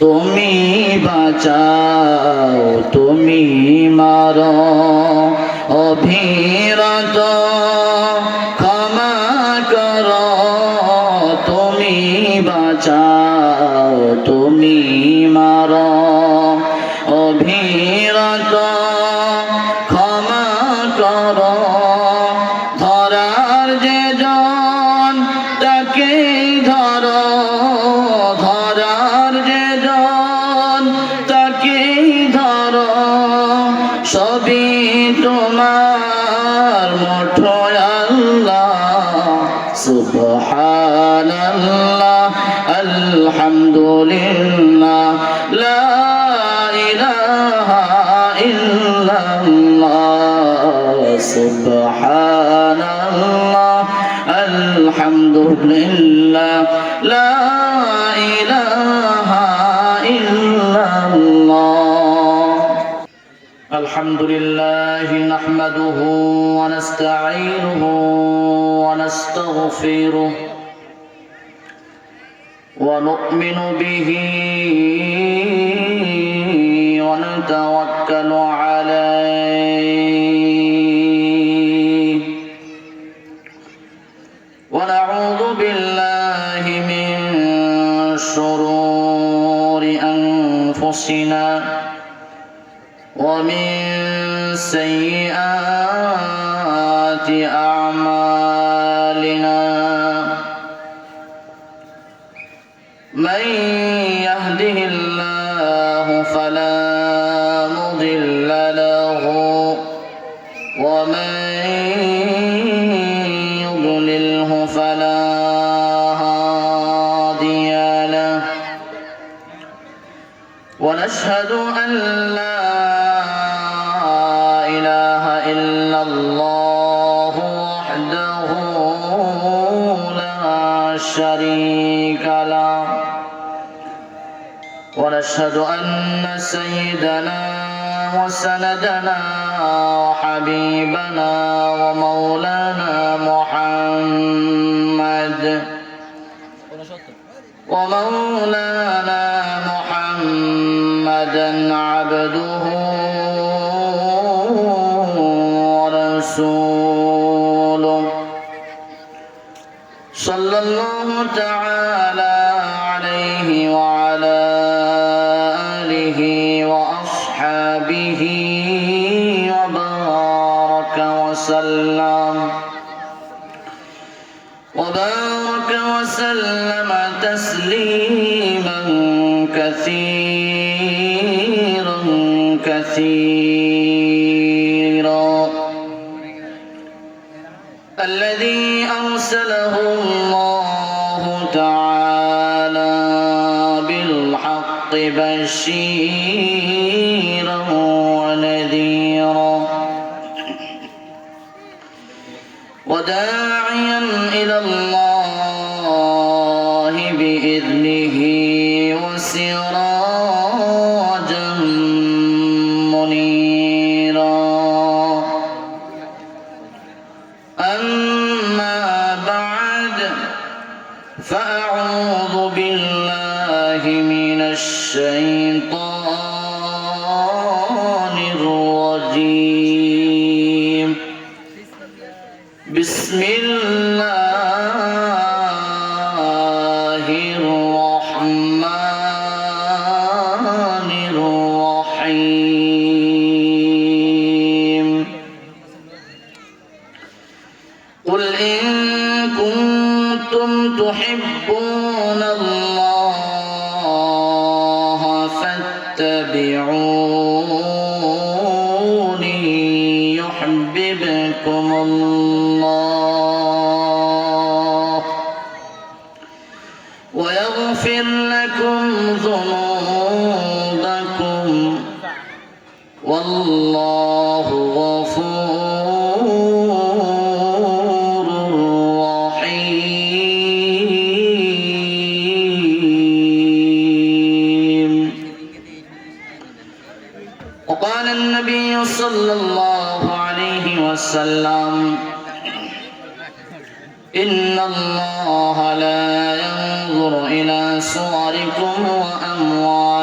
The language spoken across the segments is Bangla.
তুমি বাঁচাও তুমি মারো অভিরত ক্ষমা করো তুমি বাঁচাও তুমি মারো অভিরত ক্ষমা করো ধরার যে জন তাকেই ধরো ধরার যে জন তাকেই ধরো সবই তোমার মুঠোয় আল্লাহ সুবহানাল্লাহ আলহামদুলিল্লাহ লা ইলাহা ইল্লাল্লাহ সুবহানাল্লাহ আলহামদুলিল্লাহ লা ইলাহা ইল্লাল্লাহ আলহামদুলিল্লাহ নাহমাদুহু ওয়া নাস্তাঈনুহু ওয়া নাস্তাগফিরুহ ওয়া নু'মিনু বিহি ওয়া নাতাওয়াক্কালু আলাইহি ওয়া নাউযু বিল্লাহি মিন শুরুরি আনফুসিনা ومن سيئات أعمالنا من يهده الله فلا مضل له ومن يضلله فلا هادي له ونشهد أن لا إله إلا الله وحده لا شريك له ونشهد أن سيدنا وسندنا وحبيبنا ومولانا محمد محمدا عبده ورسوله صلى الله تعالى عليه وعلى آله وأصحابه وبارك وسلم تسليما كثيرا الذي أرسله الله تعالى بالحق بشيرا ونذيرا وداعيا إلى الله بإذنه وسراجا منيرا أما بعد فأعوذ بالله من الشيطان الرجيم بسم الله الرحمن الرحيم قل إن كنتم تحبون الله فاتبعوني يحببكم الله ويغفر لكم ذنوبكم والله غفور رحيم. وقال النبي صلى الله عليه وسلم إن الله لا ينظر إلى صوركم وأموالكم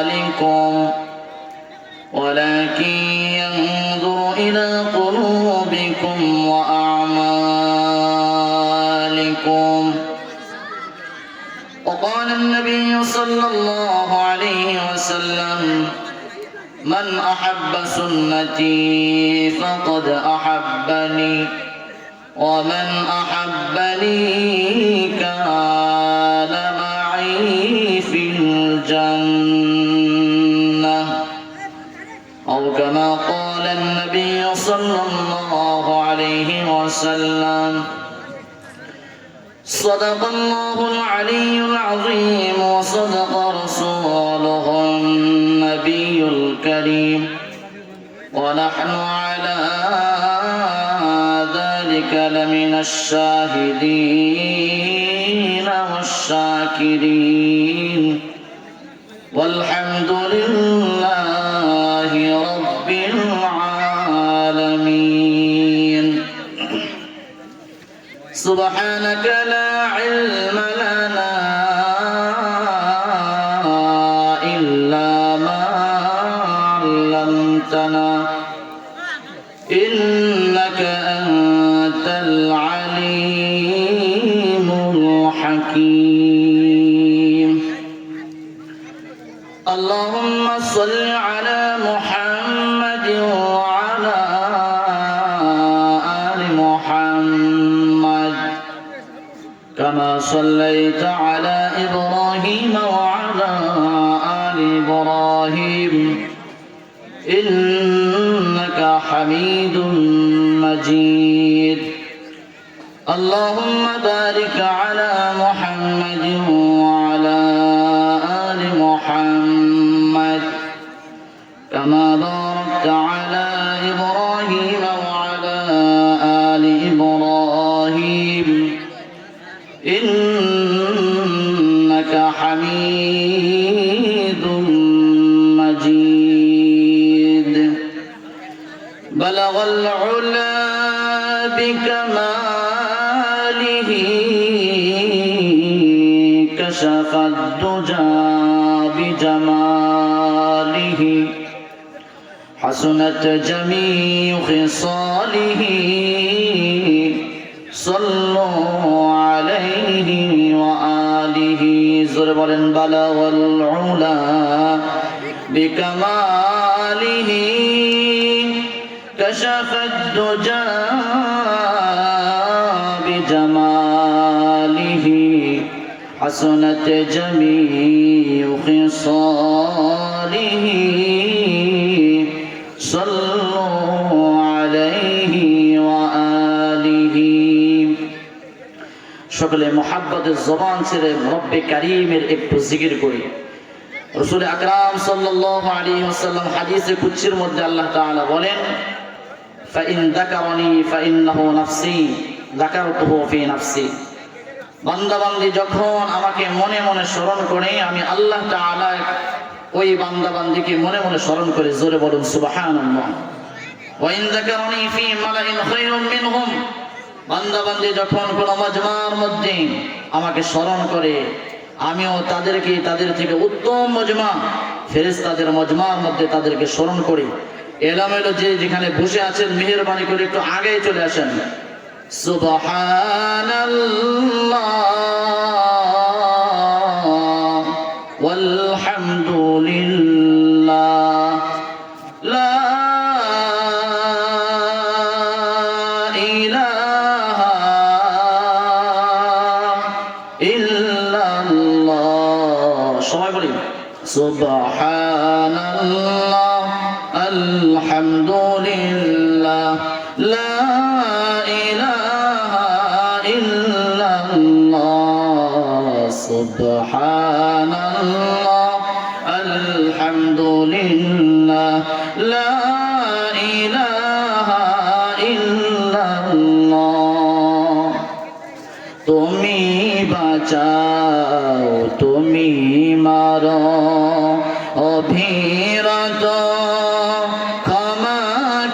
عليه وسلم من أحب سنتي فقد أحبني ومن أحبني كان معي في الجنة أو كما قال النبي صلى الله عليه وسلم. صدق الله العلي العظيم وصدق رسوله النبي الكريم ونحن على ذلك لمن الشاهدين والشاكرين والحمد لله رب العالمين. سبحانك لا علم لنا إلا ما علمتنا إنك أنت العليم الحكيم. اللهم صل على محمد وعلى آل محمد كما صليت على إبراهيم وعلى آل إبراهيم إنك حميد مجيد. اللهم بارك على محمد وعلى آل محمد كما باركت على إبراهيم وعلى آل إبراهيم إنك حميد مجيد. بلغ العلا بكماله كشف الدجى بجماله حسنت جميع خصاله صلوا عليه وآله. زور بولن بلغ العلا بكماله كشف الدجى بجماله حسنت جميع خصاله صلوا عليه وآله. সকলে মুহাব্বতের জবান ছেড়ে রব্বে কারীমের একটু জিকির করি। রাসূল আকরাম সাল্লাল্লাহু আলাইহি ওয়াসাল্লাম হাদিসে কুদসির মধ্যে আল্লাহ তাআলা বলেন, ফাইন যাকারানি ফাইন্নাহু নাফসি যাকারতুহু ফি নাফসি। বান্দা বান্দী যখন আমাকে মনে মনে স্মরণ করে আমি আল্লাহ তাআলা ওই বান্দা বান্দীকে মনে মনে স্মরণ করে। জোরে বলুন সুবহানাল্লাহ। ওয়া ইন যাকারানি ফি মালাইন খায়রুম মিনহুম। বান্দা বান্দী যখন কোন মজমার মধ্যে আমাকে স্মরণ করে আমিও তাদেরকে তাদের থেকে উত্তম মজমা ফেরেশতাদের মজমার মধ্যে তাদেরকে স্মরণ করি। এলোমেলো যে যেখানে বসে আছেন মেহেরবানি করে একটু আগেই চলে আসেন। সুবহানাল্লাহ ওয়ালহামদুলিল্লাহ লা ইলাহা ইল্লাল্লাহ। সবাই বলি সুবহানাল্লাহ আলহামদুলিল্লাহ লা ইলাহা ইল্লাল্লাহ সুবহানাল্লাহ আলহামদুলিল্লাহ লা ইলাহা ইল্লাল্লাহ। তুমি বাঁচাও তুমি মারো অভিরত ক্ষমা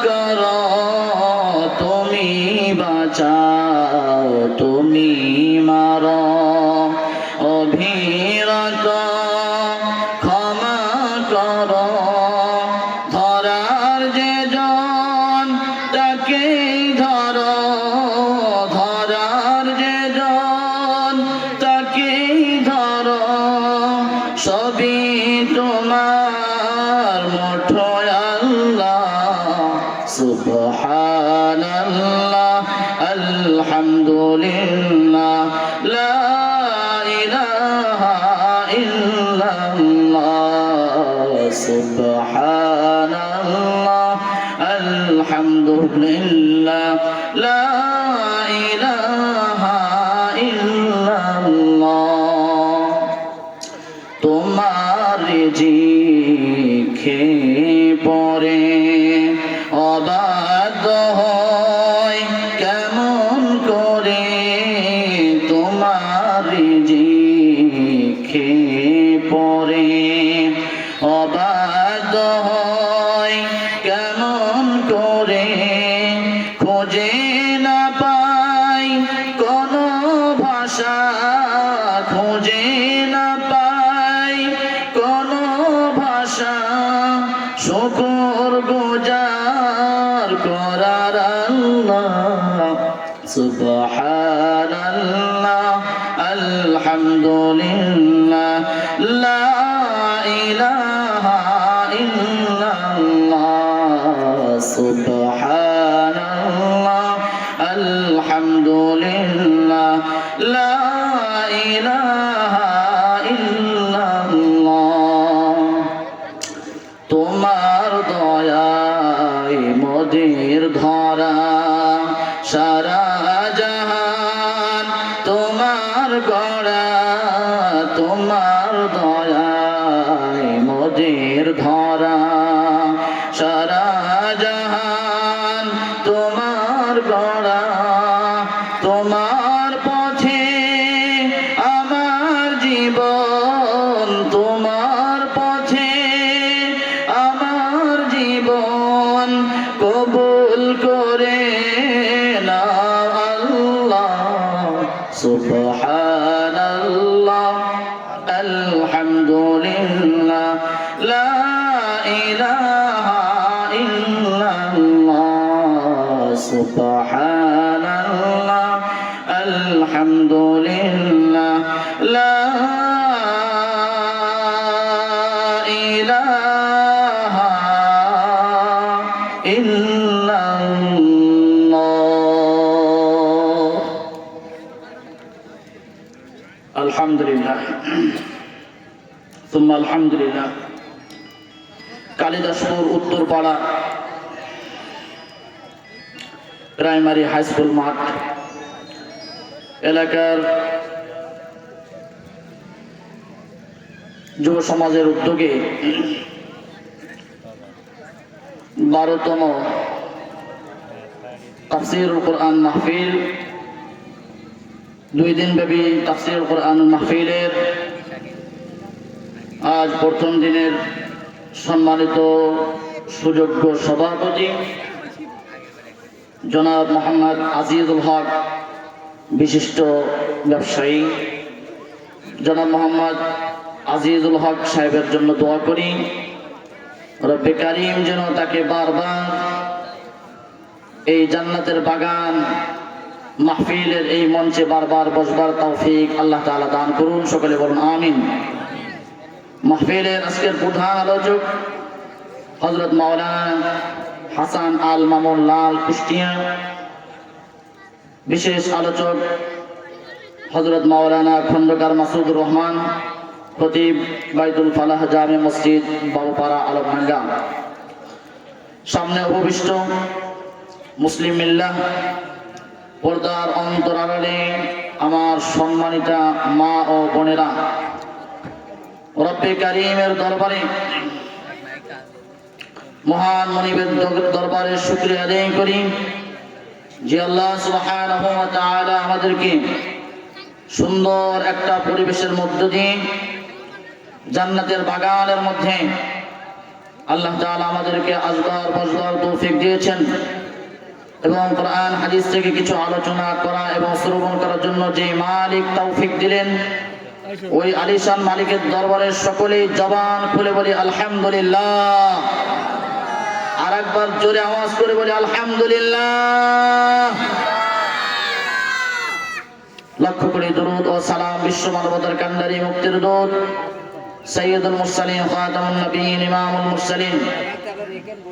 করো। তুমি বাঁচাও তুমি মারো অভিরত ক্ষমা করো। ধরার যে জন তাকেই ধরো, ধরার যে জন তাকেই ধরো। সবই তোমার মুঠোয় আল্লাহ সুবহানাল্লাহ আলহামদুলিল্লাহ লা ইলাহা ইল্লাল্লাহ সুবহানাল্লাহ আলহামদুলিল্লাহ লা ইলাহা ইল্লাল্লাহ। তোমার রিজিকে পরে অবাধ্য হয় কেমন করে, তোমার রিজিকে পরে অবাধ্য হয় কেমন করে, খোঁজে না পাই কোনো ভাষা, খোঁজে না পাই কোনো ভাষা, শুকর গুজার করার আল্লাহ সুবহানাল্লাহ আলহামদুলিল্লাহ লা ইলাহা ইল্লাল্লাহ সুবহানাল্লাহ আলহামদুলিল্লাহ লা ইলাহা ইল্লাল্লাহ। তোমার দয়ায় মোদের ধরা সারা জাহান তোমার গড়া, তোমার দয়ায় মোদের ধরা সারা জাহান তোমার গড়া, তোমার পথে আমার জীবন, তোমার পথে আমার জীবন কবুল করে নাও আল্লাহ সুবহানাল্লাহ আলহামদুলিল্লাহ লা ইলাহা ইল্লাল্লাহ সুবহানাল্লাহ আলহামদুলিল্লাহ লা ইলাহা ইল্লাল্লাহ। আলহামদুলিল্লাহ সুম্মা আলহামদুলিল্লাহ। Kalidaspur Uttarpara primary high school মাঠ এলাকার যুব সমাজের উদ্যোগে 12তম তাফসীরুল কোরআন মাহফিল, 2 দিন ব্যাপী তাফসীরুল কোরআন মাহফিলের আজ প্রথম দিনের সম্মানিত সুযোগ্য সভাপতি জনাব মোহাম্মদ আজিজুল হক, বিশিষ্ট ব্যবসায়ী জনাব মোহাম্মদ আজিজুল হক সাহেবের জন্য দোয়া করি, রব্বে কারীম যেন তাকে বারবার এই জান্নাতের বাগান মাহফিলের এই মঞ্চে বারবার বসবার তৌফিক আল্লাহ তাআলা দান করুন। সকলে বলুন আমিন। মাহফিলের আজকের প্রধান আলোচক হযরত মাওলানা হাসান আল মামুন লাল কুষ্টিয়া, বিশেষ আলোচক হযরত মাওলানা খন্দকার মাসুদুর রহমান, খতিব বাইতুল ফালাহ জামে মসজিদ বাবুপাড়া আলমডাঙ্গা। সামনে উপবিষ্ট মুসলিম মিল্লাহ পর্দার অন্তরালে আমার সম্মানিতা মা ও বোনেরা, রব্বে কারীমের দরবারে মহান মনিবের দরবারে শুকরিয়া আদায় করি যে আল্লাহ সুবহানাহু ওয়া তাআলা আমাদেরকে সুন্দর একটা পরিবেশের মধ্য দিয়ে জান্নাতের বাগানের মধ্যে আল্লাহ তাআলা আমাদেরকে আসবার বসবার তৌফিক দিয়েছেন এবং কোরআন হাদিস থেকে কিছু আলোচনা করা এবং শ্রবণ করার জন্য যে মালিক তৌফিক দিলেন, ওই আলিশান মালিকের দরবারে সকলেই জবান খুলে বলি আলহামদুলিল্লাহ। আর একবার জোরে আওয়াজ করে বলি আলহামদুলিল্লাহ। লক্ষ্য করে দরুদ ও সালাম বিশ্ব মানবতার কান্ডারি মুক্তির দূত সৈয়দুল মুরসালিন খাতামুন নবিয়্যিন ইমামুল মুরসালিন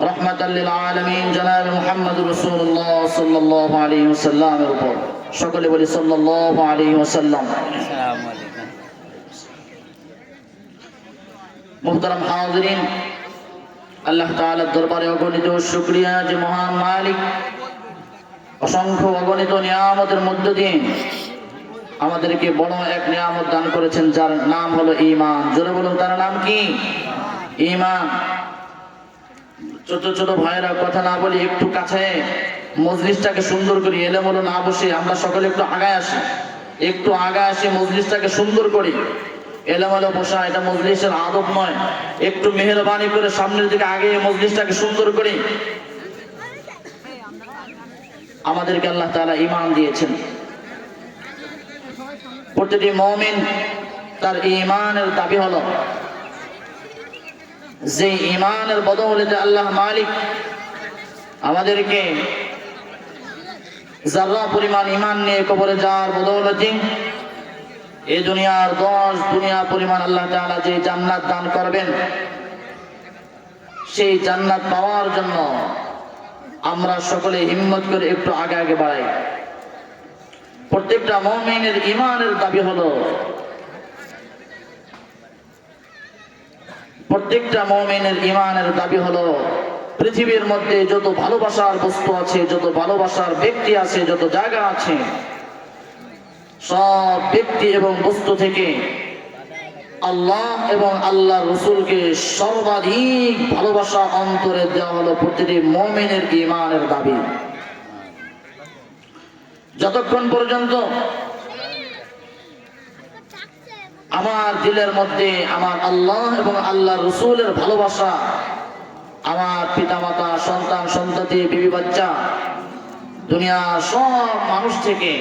রাহমাতাল লিল আলামিন জনাব মুহাম্মদুর রাসূলুল্লাহ সাল্লাল্লাহু আলাইহি ওয়াসাল্লামের উপর সকলে বলি সাল্লাল্লাহু আলাইহি ওয়াসাল্লাম। আসসালামু আলাইকুম। মুহতারাম হাজিরিন, আল্লাহ তাআলার দরবারে অগণিত শুকরিয়া যে মহান মালিক অসংখ্য অগণিত নিয়ামতের মধ্য দিয়ে আমাদেরকে বড় এক নিয়ামত দান করেছেন, যার নাম হলো ঈমান। জোরে বলুন, তার নাম কি? ঈমান। ছোট ছোট ভাইরা কথা না বলি, একটু কাছে মজলিসটাকে সুন্দর করি, এলোমেলো না বসে আমরা সকলে একটু আগায় আসি, একটু আগায় আসি, মজলিসটাকে সুন্দর করি। এলোমেলো বসা এটা মজলিসের আদব নয়। একটু মেহেরবানি করে সামনের দিকে আগে মজলিসটাকে সুন্দর করি। আমাদেরকে আল্লাহ তাআলা ঈমান দিয়েছেন। প্রতিটি মুমিন তার ঈমানের দাবি হলো যে ঈমানের বদৌলতে আল্লাহ মালিক আমাদেরকে যারা পরিমাণ ঈমান নিয়ে কবরে যাওয়ার বদৌলতে এই দুনিয়ার 10 দুনিয়া পরিমাণ আল্লাহ তাআলা যে জান্নাত দান করবেন, সেই জান্নাত পাওয়ার জন্য আমরা সকলে হিম্মত করে একটু আগে আগে বাড়াই। প্রত্যেকটা মুমিনের ঈমানের দাবি হলো, প্রত্যেকটা মুমিনের ঈমানের দাবি হলো পৃথিবীর মধ্যে যত ভালোবাসার বস্তু আছে, যত ভালোবাসার ব্যক্তি আছে, যত জায়গা আছে, সব ব্যক্তি এবং বস্তু থেকে আল্লাহ এবং আল্লাহর রাসূলকে সর্বাধিক ভালোবাসা অন্তরে দেওয়া হলো প্রতিটি মুমিনের ঈমানের দাবি। যতক্ষণ পর্যন্ত আমার দিলের মধ্যে আমার আল্লাহ এবং আল্লাহর রাসূলের ভালোবাসা, আমার পিতামাতা, সন্তান সন্ততি, বিবি বাচ্চা, দুনিয়ার সব মানুষ থেকে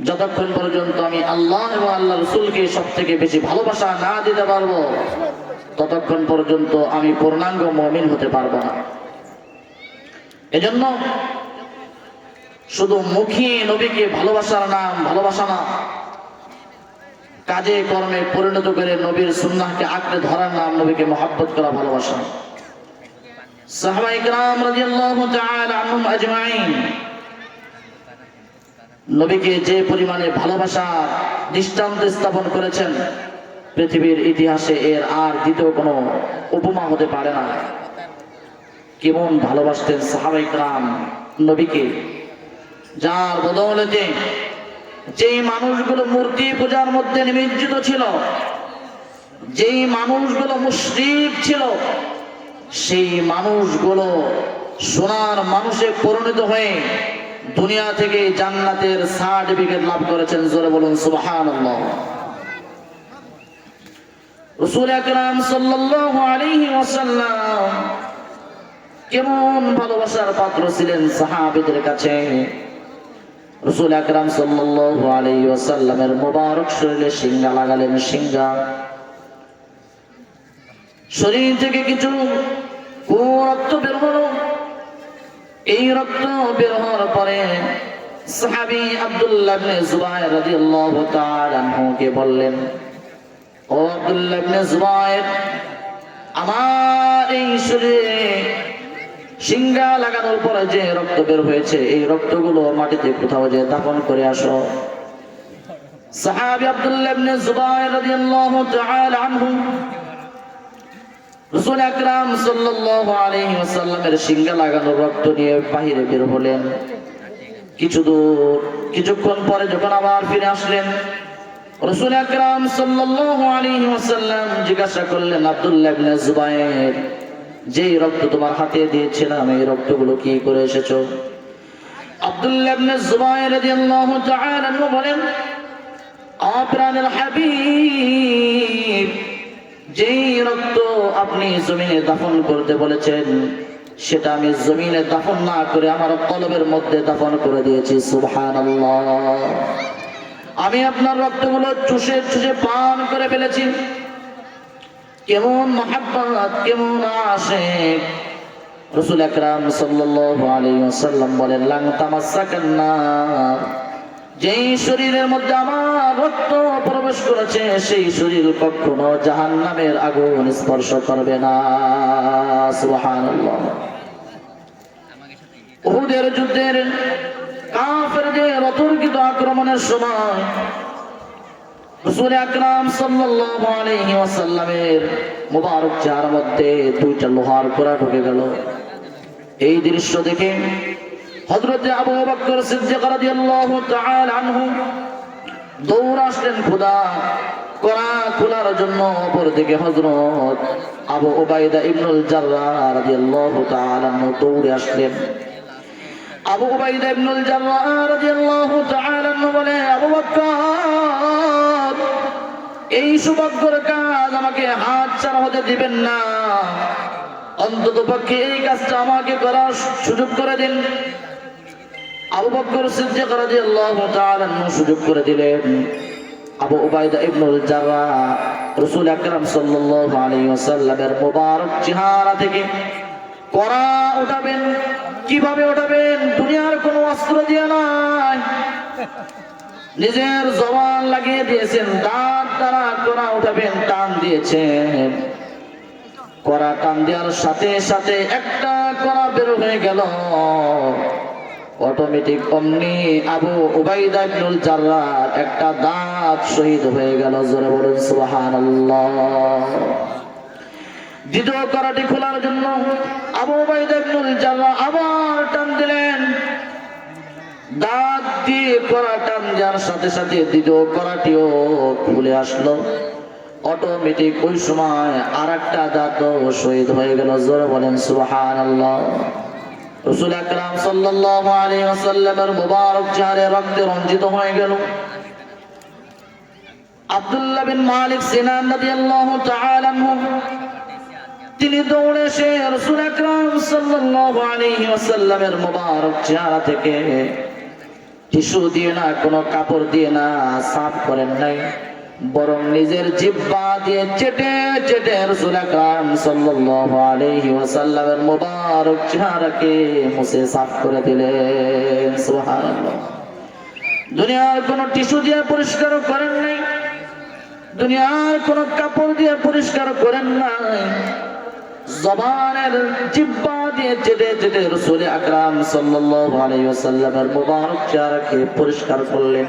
যতক্ষণ পর্যন্ত আমি আল্লাহ এবং আল্লাহর রাসূলকে সবথেকে বেশি ভালোবাসা না দিতে পারবো, ততক্ষণ পর্যন্ত আমি পূর্ণাঙ্গ মুমিন হতে পারবো না। এজন্য শুধু মুখে নবীকে ভালোবাসার নাম ভালোবাসা না, কাজে কর্মে পরিণত করে নবীর সুন্নাহকে আঁকড়ে ধরার নাম নবীকে মহব্বত করা ভালোবাসা। সাহাবায়ে কেরাম রাদিয়াল্লাহু তাআলা আনহুম আজমাইন নবীকে যে পরিমাণে ভালোবাসা দৃষ্টান্ত স্থাপন করেছেন, পৃথিবীর ইতিহাসে এর আর দ্বিতীয় কোনো উপমা হতে পারে না। কেমন ভালোবাসতেন সাহাবায়ে কেরাম নবীকে, যার বদৌলতে যেই মানুষগুলো মূর্তি পূজার মধ্যে নিমজ্জিত ছিল, যেই মানুষগুলো মুশরিক ছিল, সেই মানুষগুলো সোনার মানুষে পরিণত হয়ে দুনিয়া থেকে জান্নাতের সার্টিফিকেট লাভ করেছেন। জোরে বলুন সুবহানাল্লাহ। রাসূল আকরাম সাল্লাল্লাহু আলাইহি ওয়াসাল্লাম কেমন ভালোবাসার পাত্র ছিলেন সাহাবীদের কাছে। রাসূল আকরাম সাল্লাল্লাহু আলাইহি ওয়াসাল্লামের মোবারক শরীরে সিংহা লাগালেন। সিংহা শরীর থেকে কিছু রক্ত বের হলো। এই রক্ত বের হওয়ার পরে সাহাবী আব্দুল্লাহ ইবনে জুবায়ের রাদিয়াল্লাহু তাআলা আনহুকে বললেন, ও আব্দুল্লাহ ইবনে জুবায়ের, আমার এই শরীরে সিংহা লাগানোর পরে যে রক্ত বের হয়েছে, এই রক্তগুলো মাটিতে কোথাও যে দাফন করে আসো। সাহাবী আব্দুল্লাহ ইবনে জুবায়ের রাদিয়াল্লাহু তাআলা আনহু রাসূল আকরাম সাল্লাল্লাহু আলাইহি ওয়াসাল্লামের সিংহা লাগানোর রক্ত নিয়ে বাহিরে বের হলেন। কিছুক্ষণ পরে যখন আবার ফিরে আসলেন, রাসূল আকরাম সাল্লাল্লাহু আলাইহি ওয়াসাল্লাম জিজ্ঞাসা করলেন, আব্দুল্লাহ ইবনে জুবায়ের, যেই রক্ত তোমার হাতে দিয়েছিলাম, এই রক্তগুলো কি করে এসেছো? আব্দুল্লাহ ইবনে জুবায়ের রাদিয়াল্লাহু তাআলা আনহু বলেন, আপনার হাবিব, যেই রক্ত আপনি জমিনে দাফন করতে বলেছেন, সেটা আমি জমিনে দাফন না করে আমার কলবের মধ্যে দাফন করে দিয়েছি। সুবহানাল্লাহ। আমি আপনার রক্তগুলো চুষে চুষে পান করে ফেলেছি। কেমন মহব্বত, কেমন আশিক। রাসূল আকরাম সাল্লাল্লাহু আলাইহি ওয়াসাল্লাম বলেন, লান তামাসসাকান নার, যেই শরীরের মধ্যে আমার রক্ত প্রবেশ করেছে সেই শরীর কখনো জাহান্নামের আগুন স্পর্শ করবে না। সুবহানাল্লাহ। উহুদের যুদ্ধের কাফেরদের অতর্কিত আক্রমণের সময় রাসূল আকরাম সাল্লাল্লাহু আলাইহি ওয়াসাল্লামের মুবারক চেহারার মধ্যে দুইটা লোহার কোড়া ঢুকে গেল। এই দৃশ্য দেখে হযরত আবু বকর সিদ্দিক রাদিয়াল্লাহু তাআলা আনহু দৌড়ে আসলেন কোড়া খোলার জন্য। অপরদিকে হযরত আবু উবাইদা ইবনুল জাররাহ রাদিয়াল্লাহু তাআলা আনহু দৌড়ে আসলেন। আবু উবাইদা ইবনুল জাররাহ রাদিয়াল্লাহু তাআলা আনহু বলে, আবু বকর, এই সৌভাগ্যের কাজ আমাকে হাত ছাড়া হতে দিবেন না, অন্তত পক্ষে এই কাজটা আমাকে করার সুযোগ করে দিন। আবু বকর সিদ্দিক রাদিয়াল্লাহু তাআলা আনহু সুযোগ করে দিলেন। আবু উবাইদা ইবনুল জাররাহ রাসূল আকরাম সাল্লাল্লাহু আলাইহি ওয়াসাল্লামের মুবারক চেহারা থেকে কড়া উঠাবেন। কিভাবে উঠাবেন? দুনিয়ার কোনো অস্ত্র দিয়ে নয়, নিজের জবান লাগিয়ে দিয়েছেন, দাঁত দ্বারা কড়া উঠাবেন, টান দিয়েছেন। কড়া টান দেওয়ার সাথে সাথে একটা কড়া বের হয়ে গেল। অটোমেটিক অমনি আবু উবাইদা ইবনুল জাররাহ একটা দাঁত শহীদ হয়ে গেল। জোরে বলুন সুবহানাল্লাহ। দ্বিতীয় কড়াটি খোলার জন্য আবু উবাইদা ইবনুল জাররাহ আবার টান দিলেন। দাঁত দিয়ে কড়া টান দেওয়ার সাথে সাথে দ্বিতীয় কড়াটিও খুলে আসলো। অটোমেটিক ওই সময় আর একটা দাঁতও শহীদ হয়ে গেল। জোরে বলেন সুবহানাল্লাহ। রাসূল আকরাম সাল্লাল্লাহু আলাইহি ওয়াসাল্লামের মুবারক চেহারা রক্তে রঞ্জিত হয়ে গেল। আব্দুল্লাহ বিন মালিক সিনান রাদিয়াল্লাহু তাআলা আনহু তিনি দৌড়ে এসে রাসূল আকরাম সাল্লাল্লাহু আলাইহি ওয়াসাল্লামের মুবারক চেহারা থেকে টিস্যু দিয়ে না, কোনো কাপড় দিয়ে না সাফ করেন নাই, বরং নিজের জিহ্বা দিয়ে চেটে চেটে রাসূল আকরাম সাল্লাল্লাহু আলাইহি ওয়াসাল্লামের মুবারক চেহারাকে মুছে সাফ করে দিলেন। সুবহানাল্লাহ। দুনিয়ার কোনো টিস্যু দিয়ে পরিষ্কার করেন নাই, দুনিয়ার কোনো কাপড় দিয়ে পরিষ্কার করেন নাই, জবানের জিহ্বা দিয়ে চেটে চেটে রাসূল আকরাম সাল্লাল্লাহু আলাইহি ওয়াসাল্লামের মুবারক চেহারাকে পরিষ্কার করলেন।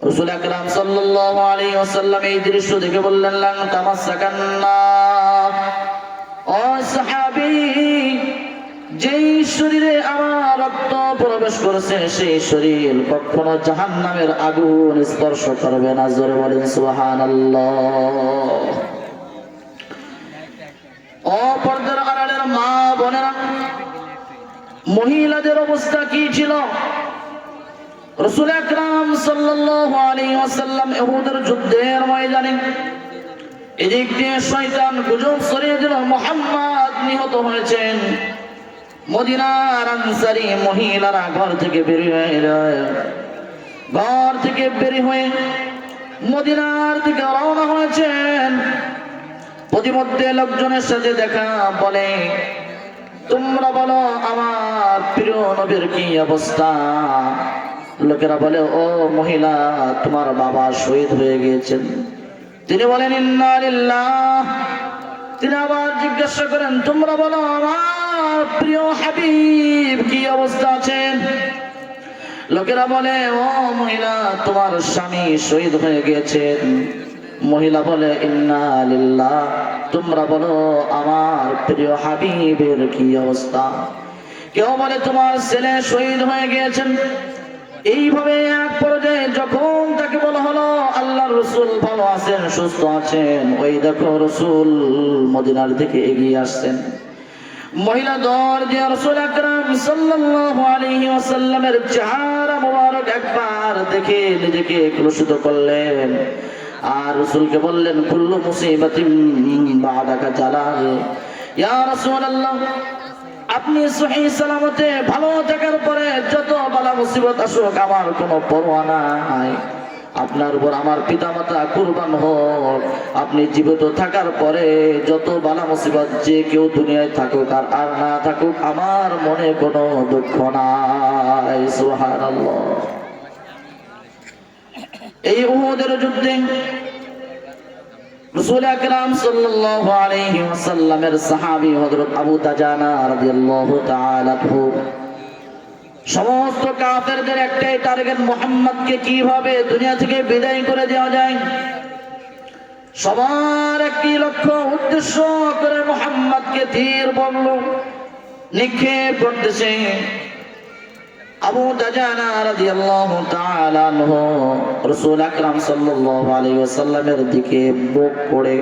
রাসূল আকরাম সাল্লাল্লাহু আলাইহি ওয়াসাল্লাম এই দৃশ্য দেখে বললেন, লান তামাসসাকান্নার, ও সাহাবী, যেই শরীরে আমার রক্ত প্রবেশ করেছে সেই শরীর কখনো জাহান্নামের আগুন স্পর্শ করবে না। জোরে বলেন সুবহানাল্লাহ। ও পর্দার আড়ালের মা বোনেরা, মহিলাদের অবস্থা কি ছিল? রাসূল আকরাম সাল্লাল্লাহু আলাইহি ওয়াসাল্লাম উহুদের যুদ্ধের ময়দানে এদিক দিয়ে শয়তান গুজব ছড়িয়ে দিল মুহাম্মদ নিহত হয়েছেন। মদিনার আনসারী মহিলারা ঘর থেকে বের হয়ে মদিনার দিকে রওনা হয়েছেন। প্রতিমধ্যে লোকজনের সাথে দেখা, বলে, তোমরা বলো আমার প্রিয় নবীর কি অবস্থা? লোকেরা বলে, ও মহিলা, তোমার বাবা শহীদ হয়ে গিয়েছেন। তিনি বলেন, ইন্না লিল্লাহ। তিনি আবার জিজ্ঞাসা করেন, তোমরা বলো আমার প্রিয় হাবিব কি অবস্থা আছেন? লোকেরা বলে, ও মহিলা, তোমার স্বামী শহীদ হয়ে গিয়েছেন। মহিলা বলে, ইন্না লিল্লাহ। তোমরা বলো আমার প্রিয় হাবিবের কি অবস্থা? কেউ বলে, তোমার ছেলে শহীদ হয়ে গিয়েছেন। এইভাবে এক পর্যায়ে যখন তাকে বলা হলো আল্লাহর রাসূল ভালো আছেন, সুস্থ আছেন, ওই দেখো রাসূল মদিনার দিকে এগিয়ে আসছেন। মহিলা দৌড় দিয়ে রাসূল আকরাম সাল্লাল্লাহু আলাইহি ওয়াসাল্লামের চেহারা মোবারক একবার দেখে নিজেকে কলুষিত করলেন। আর রাসূলকে বললেন, কুল্লু মুসিবাতিন বাদাকা জালাল। ইয়া রাসূলুল্লাহ, আপনি সহি সালামতে ভালো থাকার পরে যত বালা মুসিবত আসুক আমার কোনো পরোয়া নাই। আপনার উপর আমার পিতামাতা কুরবান হোক। আপনি জীবিত থাকার পরে যত বালা মুসিবত যে কেউ দুনিয়ায় থাকুক আর না থাকুক, আমার মনে কোনো দুঃখ নাই। সুবহানাল্লাহ। এই উহুদের যুদ্ধে রাসূল আকরাম সাল্লাল্লাহু আলাইহি ওয়াসাল্লামের সাহাবী হযরত আবু দাজানা রাদিয়াল্লাহু তাআলা আনহু সমস্ত কাফেরদের একটাই টার্গেট, মুহাম্মদকে কিভাবে দুনিয়া থেকে বিদায় করে দেওয়া যায়। সবার একটি লক্ষ্য উদ্দেশ্য করে মুহাম্মদকে তীর বর্ম নিক্ষেপ করতেছে। আবু দাজানা রাদিয়াল্লাহু তাআলা আনহু রাসূল আকরাম সাল্লাল্লাহু আলাইহি ওয়াসাল্লামের দিকে মুখ করে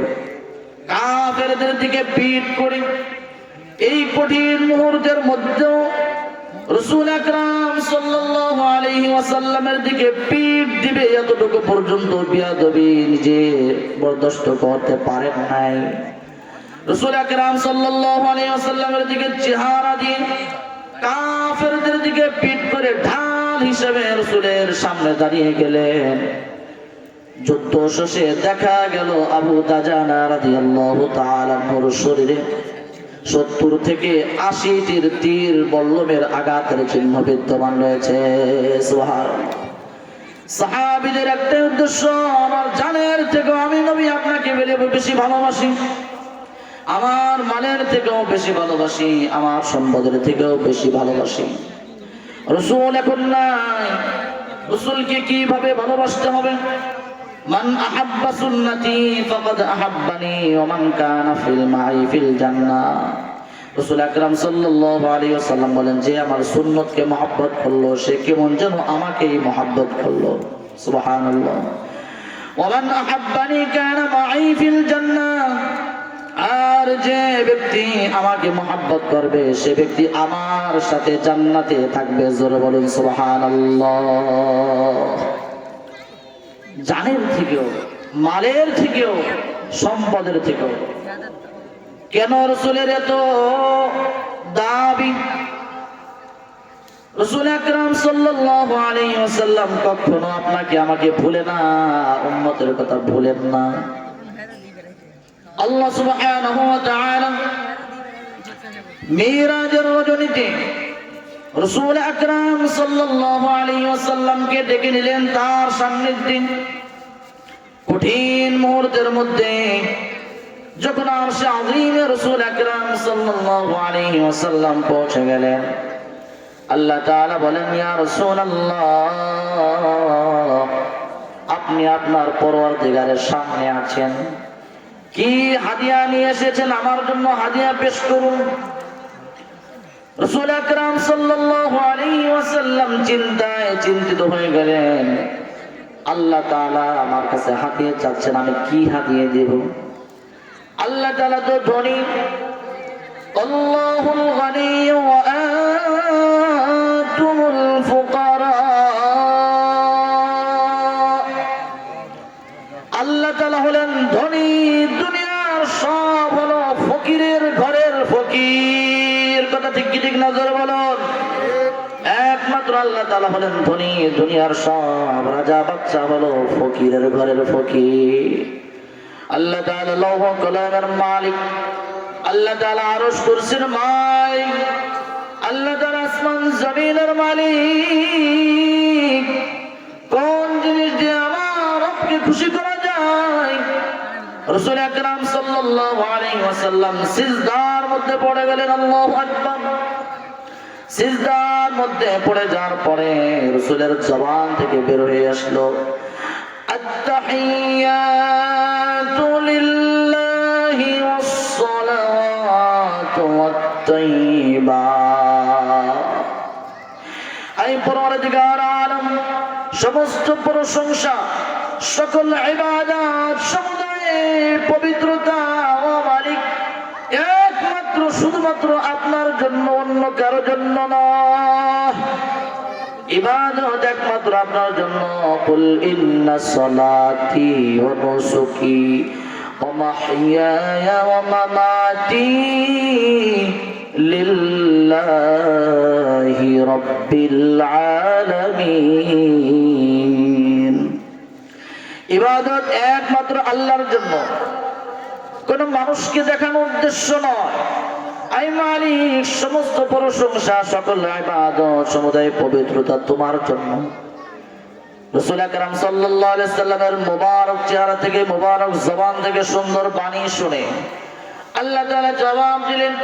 কাফেরদের দিকে পিঠ করে এই কঠিন মুহূর্তের মধ্যে রাসূল আকরাম সাল্লাল্লাহু আলাইহি ওয়াসাল্লামের দিকে পিঠ দিবে এতটুকু পর্যন্ত বিয়াদবি নিজে বরদাস্ত করতে পারেন নাই। রাসূল আকরাম সাল্লাল্লাহু আলাইহি ওয়াসাল্লামের দিকে চেহারা দিয়ে কাফেরদের দিকে পিঠ করে ঢাল হিসেবে রাসূলের সামনে দাঁড়িয়ে গেলেন। যুদ্ধ শেষে দেখা গেল আবু দাজানা রাদিয়াল্লাহু তাআলা আনহুর শরীরে 70 থেকে 80টির তীর বল্লমের আঘাতের চিহ্ন বিদ্যমান রয়েছে। সুবহানাল্লাহ। সাহাবীদের একটা উদ্দেশ্য, আমার জানের থেকেও আমি নবী আপনাকে বেশি ভালোবাসি, আমার মালের থেকেও বেশি ভালোবাসি, আমার সম্পদের থেকেও বেশি ভালোবাসি। রাসূল এখন নাই, রাসূলকে কিভাবে ভালোবাসতে হবে? মান আহাব্বা সুন্নতি ফাকাদ আহাব্বানি ওয়া মান কানা ফিল মাই ফিল জান্নাহ। রাসূল আকরাম সাল্লাল্লাহু আলাইহি ওয়াসাল্লাম বলেন, যে আমার সুন্নতকে মহব্বত করলো সে কেমন যেন আমাকেই মহব্বত করলো। সুবহানাল্লাহ। ওয়া মান আহাব্বানি কানা মাই ফিল জান্নাহ। আর যে ব্যক্তি আমাকে মহব্বত করবে সে ব্যক্তি আমার সাথে জান্নাতে থাকবে। জোরে বলুন সুবহানাল্লাহ। জানের থেকেও, মালের থেকেও, সম্পদের থেকেও কেন রাসূলের এত দাবি? রাসূল আকরাম সাল্লাল্লাহু আলাইহি ওয়াসাল্লাম কখনো আপনাকে আমাকে ভুলে না, উম্মতের কথা ভুলেন না। আল্লাহ সুবহানাহু ওয়া তাআলা মিরাজের রজনীতে রাসূল আকরাম সাল্লাল্লাহু আলাইহি ওয়াসাল্লামকে ডেকে নিলেন তার সান্নিধ্যে। কঠিন মুহূর্তের মধ্যে যখন আরশে আযীমে রাসূল আকরাম সাল্লাল্লাহু আলাইহি ওয়াসাল্লাম পৌঁছে গেলেন, আল্লাহ তাআলা বলেন, ইয়া রাসূলুল্লাহ, আপনি আপনার পরওয়ারদিগারের সামনে আছেন, কি হাদিয়া নিয়ে এসেছেন আমার জন্য হাদিয়া পেশ করুন। রাসূল আকরাম সাল্লাল্লাহু আলাইহি ওয়াসাল্লাম চিন্তায় চিন্তিত হয়ে গেলেন। আল্লাহ তাআলা আমার কাছে হাদিয়া চাচ্ছেন, আমি কি হাদিয়া দেব? আল্লাহ তাআলা তো ধনী, আল্লাহুল গনি ওয়া আনতুমুল ফুকারা। আল্লাহ তাআলা হলেন ধনী, দুনিয়ার সব হলো ফকিরের ঘরের ফকির। কথা ঠিক কি ঠিক নজর বলুন। একমাত্র আল্লাহ তাআলা হলেন ধনী, দুনিয়ার সব রাজা বাদশা হলো ফকিরের ঘরের ফকির। আল্লাহ তাআলা লৌহ কলমের মালিক, আল্লাহ তাআলা আরশ কুরসির মালিক, আল্লাহ তাআলা আসমান জমিনের মালিক। কোন জিনিস দিয়ে আমার রবকে খুশি করা যায়? রাসূল আকরাম সাল্লাল্লাহু আলাইহি ওয়াসাল্লাম সিজদার মধ্যে পড়ে গেলেন। আল্লাহু আকবার। সিজদার মধ্যে পড়ে যাওয়ার পরে রাসূলের জবান থেকে বের হয়ে আসলো, আত-তাহিয়াতু লিল্লাহি ওয়াস-সালাওয়াতু ওয়াত-তাইয়্যিবাত। আই পরওয়ারদিগার আলম, সমস্ত প্রশংসা, সকল ইবাদত, সমুদায় পবিত্রতা ও মালিক একমাত্র শুধুমাত্র আপনার জন্য, অন্য কারো জন্য নয়। ইবাদত একমাত্র আপনার জন্য। কুল ইন্না সালাতি ওয়া নুসুকি ওয়া মাহইয়ায়া ওয়া মামাতি লিল্লাহি রাব্বিল আলামিন। ইবাদত একমাত্র আল্লাহর জন্য, কোন মানুষকে দেখানোর উদ্দেশ্য নয়। আই মালিক, সমস্ত প্রশংসা, সকল ইবাদত, সমুদায় পবিত্রতা তোমার জন্য। রাসূল আকরাম সাল্লাল্লাহু আলাইহি সাল্লামের মুবারক চেহারা থেকে, মুবারক জবান থেকে সুন্দর বাণী শুনে আল্লাহ তাআলা জবাব দিলেন,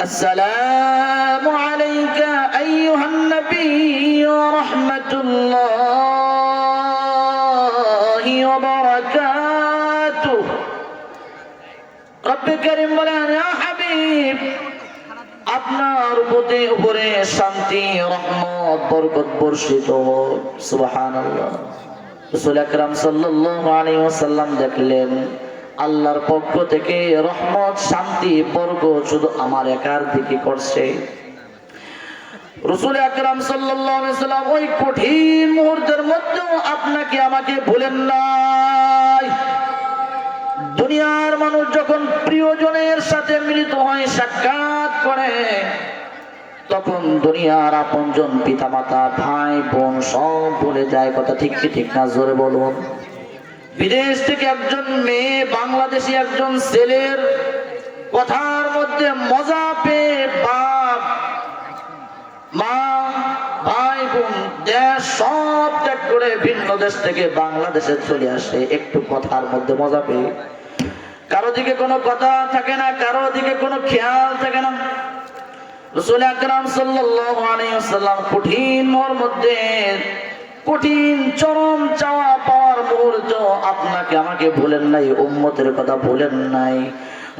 আসসালামু আলাইকা আইয়ুহান নবী ওয়া রাহমাতুল্লাহি ওয়া বারাকাতুহু। রব্বে কারীম বলেন, ইয়া হাবিব, আপনার উপরে শান্তি, রহমত, বরকত বর্ষিত হোক। সুবহানাল্লাহ। রাসূল আকরাম সাল্লাল্লাহু আলাইহি ওয়াসাল্লাম দেখলেন আল্লাহর পক্ষ থেকে রহমত, শান্তি, বরকত শুধু আমার একার দিকে করছে। রাসূল আকরাম সাল্লাল্লাহু আলাইহি ওয়াসাল্লাম ওই কঠিন মুহূর্তের মধ্যেও আপনাকে আমাকে ভুলেন নাই। দুনিয়ার মানুষ যখন প্রিয়জনের সাথে মিলিত হয়, সাক্ষাৎ করে, তখন দুনিয়ার আপনজন, পিতামাতা, ভাই বোন সব ভুলে যায়। কথা ঠিক কি ঠিক না? জোরে বলুন। বিদেশ থেকে একজন মেয়ে বাংলাদেশি একজন ছেলের কথার মধ্যে মজা পেয়ে বাপ মা ভাই বোন দেশ সব ত্যাগ করে ভিন্ন দেশ থেকে বাংলাদেশে চলে আসে একটু কথার মধ্যে মজা পেয়ে। কারো দিকে কোনো কথা থাকে না, কারো দিকে কোনো খেয়াল থাকে না। রাসূল আকরাম সাল্লাল্লাহু আলাইহি ওয়াসাল্লাম কঠিন মোর মধ্যে, কঠিন চরম চাওয়া পাওয়ার মুহূর্ত আপনাকে আমাকে ভুলেন নাই, উম্মতের কথা ভুলেন নাই।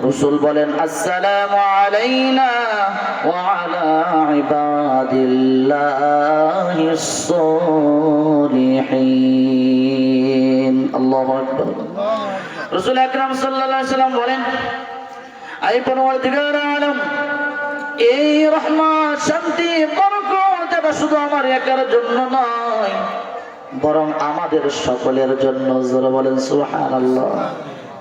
রাসূল বলেন, আসসালামু আলাইনা ওয়া আলা ইবাদিল্লাহিস সালিহিন। আল্লাহু আকবার। রাসূল আকরাম সাল্লাল্লাহু আলাইহি ওয়াসাল্লাম বলেন, আই পরওয়ারদিগার আলম, এই রহমত, শান্তি, বরকত এটা শুধু আমার একার জন্য নয়, বরং আমাদের সকলের জন্য। জোরে বলেন সুবহানাল্লাহ।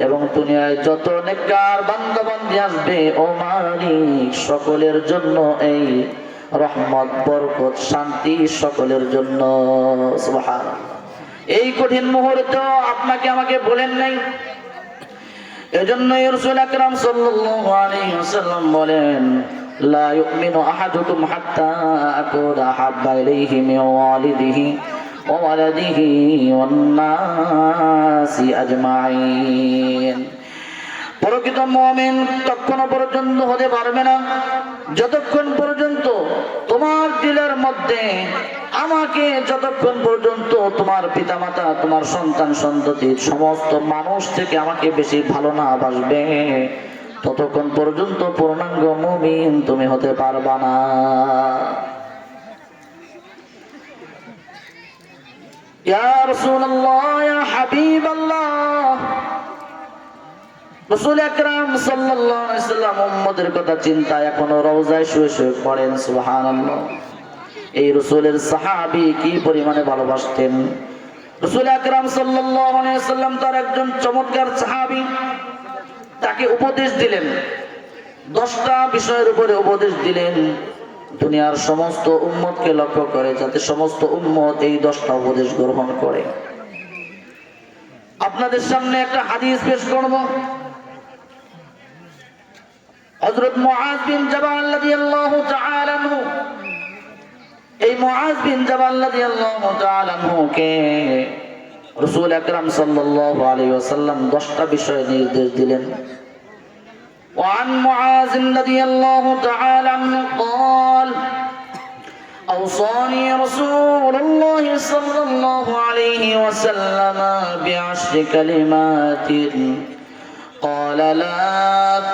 এবং দুনিয়ায় যত নেককার বান্দা বান্দি আসবে, ও মালিক, সকলের জন্য এই রহমত, বরকত, শান্তি সকলের জন্য। সুবহানাল্লাহ। এই কঠিন মুহূর্তে আপনাকে আমাকে বলেন নাই। এজন্যই রাসূল আকরাম সাল্লাল্লাহু আলাইহি ওয়াসাল্লাম বলেন, লা ইউমিনু আহাদুকুম হাত্তা আকুনা হাব্বা ইলাইহি মিন ওয়ালিদিহি ওয়া ওয়ালাদিহি ওয়ান নাসি আজমাইন। প্রকৃত মুমিন ততক্ষণ পর্যন্ত হতে পারবে না যতক্ষণ পর্যন্ত তোমার দিলের মধ্যে আমাকে, যতক্ষণ পর্যন্ত তোমার পিতামাতা, তোমার সন্তান সন্ততি, সমস্ত মানুষ থেকে আমাকে বেশি ভালো না বাসবে, ততক্ষণ পর্যন্ত পূর্ণাঙ্গ মুমিন তুমি হতে পারবা না। ইয়া রাসূলুল্লাহ, ইয়া হাবিবাল্লাহ, রাসূল আকরাম সাল্লাল্লাহু আলাইহি ওয়াসাল্লাম উম্মতের কথা চিন্তায় এখনো রওজায় শুয়ে শুয়ে পড়েন। সুবহানাল্লাহ। এই রাসূলের সাহাবী কি পরিমাণে ভালোবাসতেন। রাসূল আকরাম সাল্লাল্লাহু আলাইহি ওয়াসাল্লাম তার একজন চমৎকার সাহাবী, তাকে উপদেশ দিলেন, 10টা বিষয়ের উপরে উপদেশ দিলেন দুনিয়ার সমস্ত উম্মতকে লক্ষ্য করে, যাতে সমস্ত উম্মত এই 10টা উপদেশ গ্রহণ করে। আপনাদের সামনে একটা হাদিস পেশ করব। হযরত মুআজ বিন জাবাল রাদিয়াল্লাহু তাআলা আনহু, এই মুআজ বিন জাবাল রাদিয়াল্লাহু তাআলা আনহুকে রাসূল আকরাম সাল্লাল্লাহু আলাইহি ওয়াসাল্লাম 10টা বিষয়ে নির্দেশ দিলেন। وعن معاذ رضي الله تعالى عنه قال أوصاني رسول الله صلى الله عليه وسلم ب10 كلمات قال لا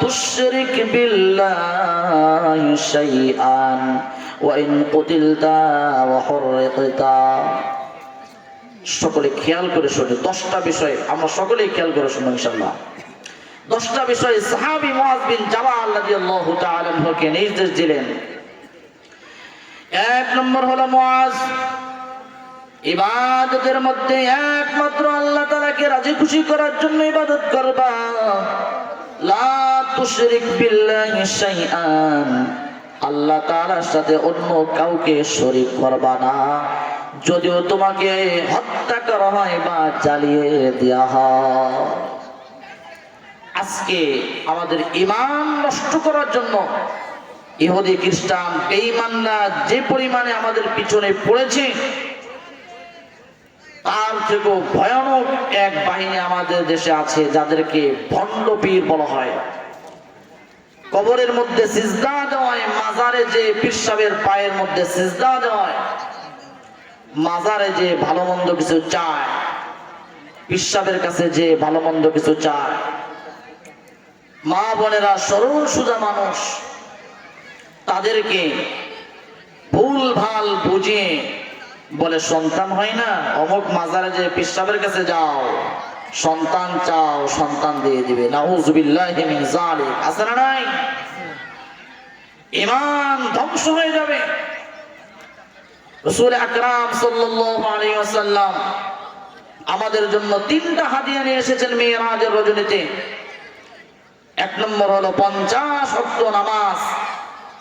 تشرك بالله شيئا وإن قتلت وحرقت। সকলে খেয়াল করে শুনে, 10টা বিষয় আমরা সকলেই খেয়াল করে শুনবো ইনশাআল্লাহ। 10টা বিষয়ে সাহাবী মুআজ বিন জাবাল রাদিয়াল্লাহু তাআলা আনহুকে নির্দেশ দিলেন। 1 নম্বর হলো, মুআজ, ইবাদতের মধ্যে একমাত্র আল্লাহ তাআলাকে রাজি খুশি করার জন্য ইবাদত করবা। লা তুশরিক বিল্লাহি শাইআন, আল্লাহ তাআলার সাথে অন্য কাউকে শরীক করবা না। যদিও তোমাকে হত্যা করা হয় বা জ্বালিয়ে দেওয়া হয়। আজকে আমাদের ঈমান নষ্ট করার জন্য ইহুদি খ্রিস্টান বেঈমানরা যে পরিমাণে আমাদের পিছনে পড়েছে, তার থেকেও ভয়ানক এক বাহিনী আমাদের দেশে আছে, যাদেরকে ভণ্ড পীর বলা হয়। কবরের মধ্যে সিজদা দেওয়ায়, মাজারে যে পীর সাহেবের পায়ের মধ্যে সিজদা দেওয়ায়, মাজারে যে ভালো মন্দ কিছু চায়, পীর সাহেবের কাছে যে ভালো মন্দ কিছু চায়। মা বোনেরা সরল সোজা মানুষ, তাদেরকে ভুল ভাল বুঝিয়ে বলে সন্তান হয় না, অমুক মাজারে যে পীর সাহেবের কাছে যাও, সন্তান চাও, সন্তান দিয়ে দিবে। নাউযুবিল্লাহি মিন যালিক। আছে না নাই? ঈমান ধ্বংস হয়ে যাবে। রাসূল আকরাম সাল্লাল্লাহু আলাইহি ওয়াসাল্লাম আমাদের জন্য 3টা হাদিয়া নিয়ে এসেছেন মিরাজের রজনীতে। এক নম্বর হলো 50 ওয়াক্ত নামাজ,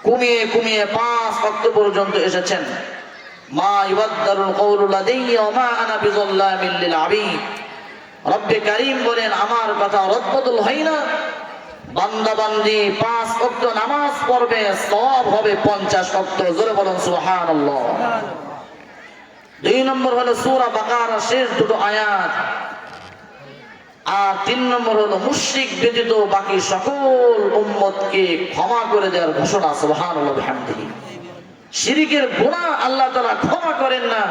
কমিয়ে কমিয়ে 5 ওয়াক্ত পর্যন্ত এসেছেন। মা ইউবাদদালুল কওলু লাদাইয়া ওয়া মা আনা বিযাল্লামিল লিল আবিদ। রব্বে কারীম বলেন, আমার কথা রদবদল হয় না। বান্দা বান্দি 5 ওয়াক্ত নামাজ পড়বে, সওয়াব হবে 50 ওয়াক্ত। জোরে বলুন সুবহানাল্লাহ। 2 নম্বর হলো সূরা বাকারা শেষ দুটো আয়াত। আর 3 নম্বর হলো মুশরিক ব্যতীত বাকি সকল উম্মতকে ক্ষমা করে দেওয়ার ঘোষণা। সুবহানাল্লাহ বিহামদিহি। শিরিকের গুনাহ আল্লাহ তাআলা ক্ষমা করেন না।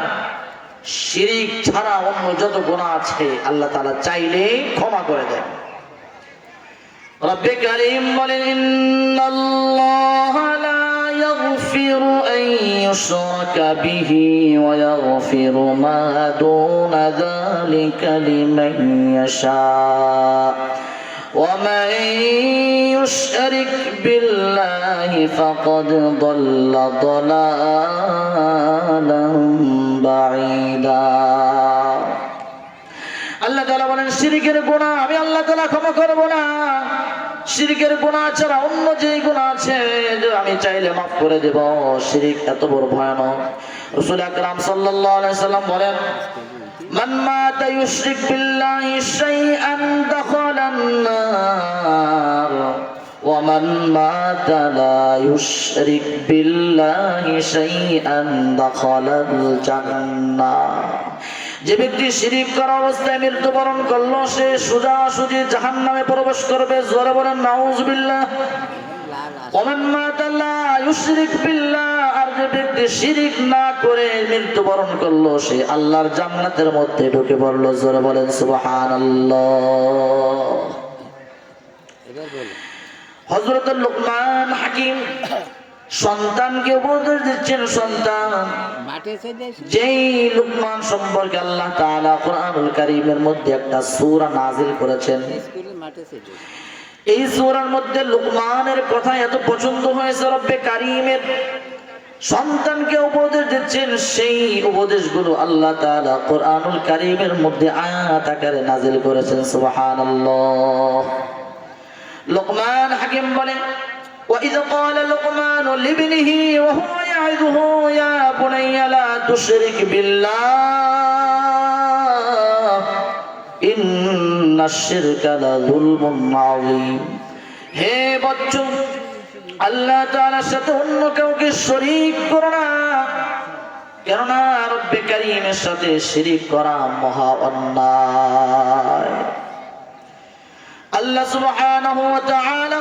শিরিক ছাড়া অন্য যত গুনাহ আছে আল্লাহ তাআলা চাইলে ক্ষমা করে দেন। রব্বে কারীম বলেন, ইন্নাল্লাহা লা ইয়াগফিরু আন ইউশরাকা বিহি ওয়া ইয়াগফিরু মা দুনা যালিকা লিমান ইয়াশা ওয়া মান ইউশরিক বিল্লাহি ফাকাদ দাল্লা দালালান বাঈদা। আল্লাহ তাআলা বলেন, শিরকের গুনাহ আমি আল্লাহ তাআলা ক্ষমা করব না। শিরকের গুনাহ ছাড়া অন্য যে গুনাহ আছে আমি চাইলে মাফ করে দেব। শিরক এত বড় ভয়ানক। রাসূল আকরাম সাল্লাল্লাহু আলাইহি সাল্লাম বলেন, মান মাতা ইউশরিক বিল্লাহি শাইআন দাখালান নার ওয়া মান মাতা লা ইউশরিক বিল্লাহি শাইআন দাখালাল জান্নাহ। যে ব্যক্তি শিরিক করা অবস্থায় মৃত্যুবরণ করলো, সে সোজাসুজি জাহান্নামে প্রবেশ করবে। জোরে বলেন নাউযুবিল্লাহ। ওমান মাতা লা ইউশরিক বিল্লাহ, আর যে ব্যক্তি শিরিক না করে মৃত্যুবরণ করলো, সে আল্লাহর জান্নাতের মধ্যে ঢুকে পড়লো। জোরে বলেন সুবহানাল্লাহ। হযরত লুকমান হাকিম সন্তানকে উপদেশ দিচ্ছেন। সন্তান যেই লুকমান সম্পর্কে আল্লাহ তাআলা কোরআনুল কারীমের মধ্যে একটা সূরা নাযিল করেছেন, এই সূরার মধ্যে লুকমানের কথা এত পছন্দ হয়েছে রব্বে কারীমের, সন্তানকে উপদেশ দিচ্ছেন। সেই উপদেশগুলো আল্লাহ তাআলা কোরআনুল কারীমের মধ্যে আয়াত আকারে নাযিল করেছেন। সুবহানাল্লাহ। লুকমান হাকিম বলেন, وَإِذْ قَالَ لُقْمَانُ لِابْنِهِ وَهُوَ يَعِظُهُ يَا بُنَيَّ لَا تُشْرِكْ بِاللَّهِ إِنَّ الشِّرْكَ لَظُلْمٌ عَظِيمٌ। হে বচ্চু, আল্লাহ তাআলার সাথে অন্য কাউকে শরীক করো না, কেননা রব্বে কারীমের সাথে শিরিক করা মহা অন্যায়। আল্লাহ সুবহানাহু ওয়া তাআলা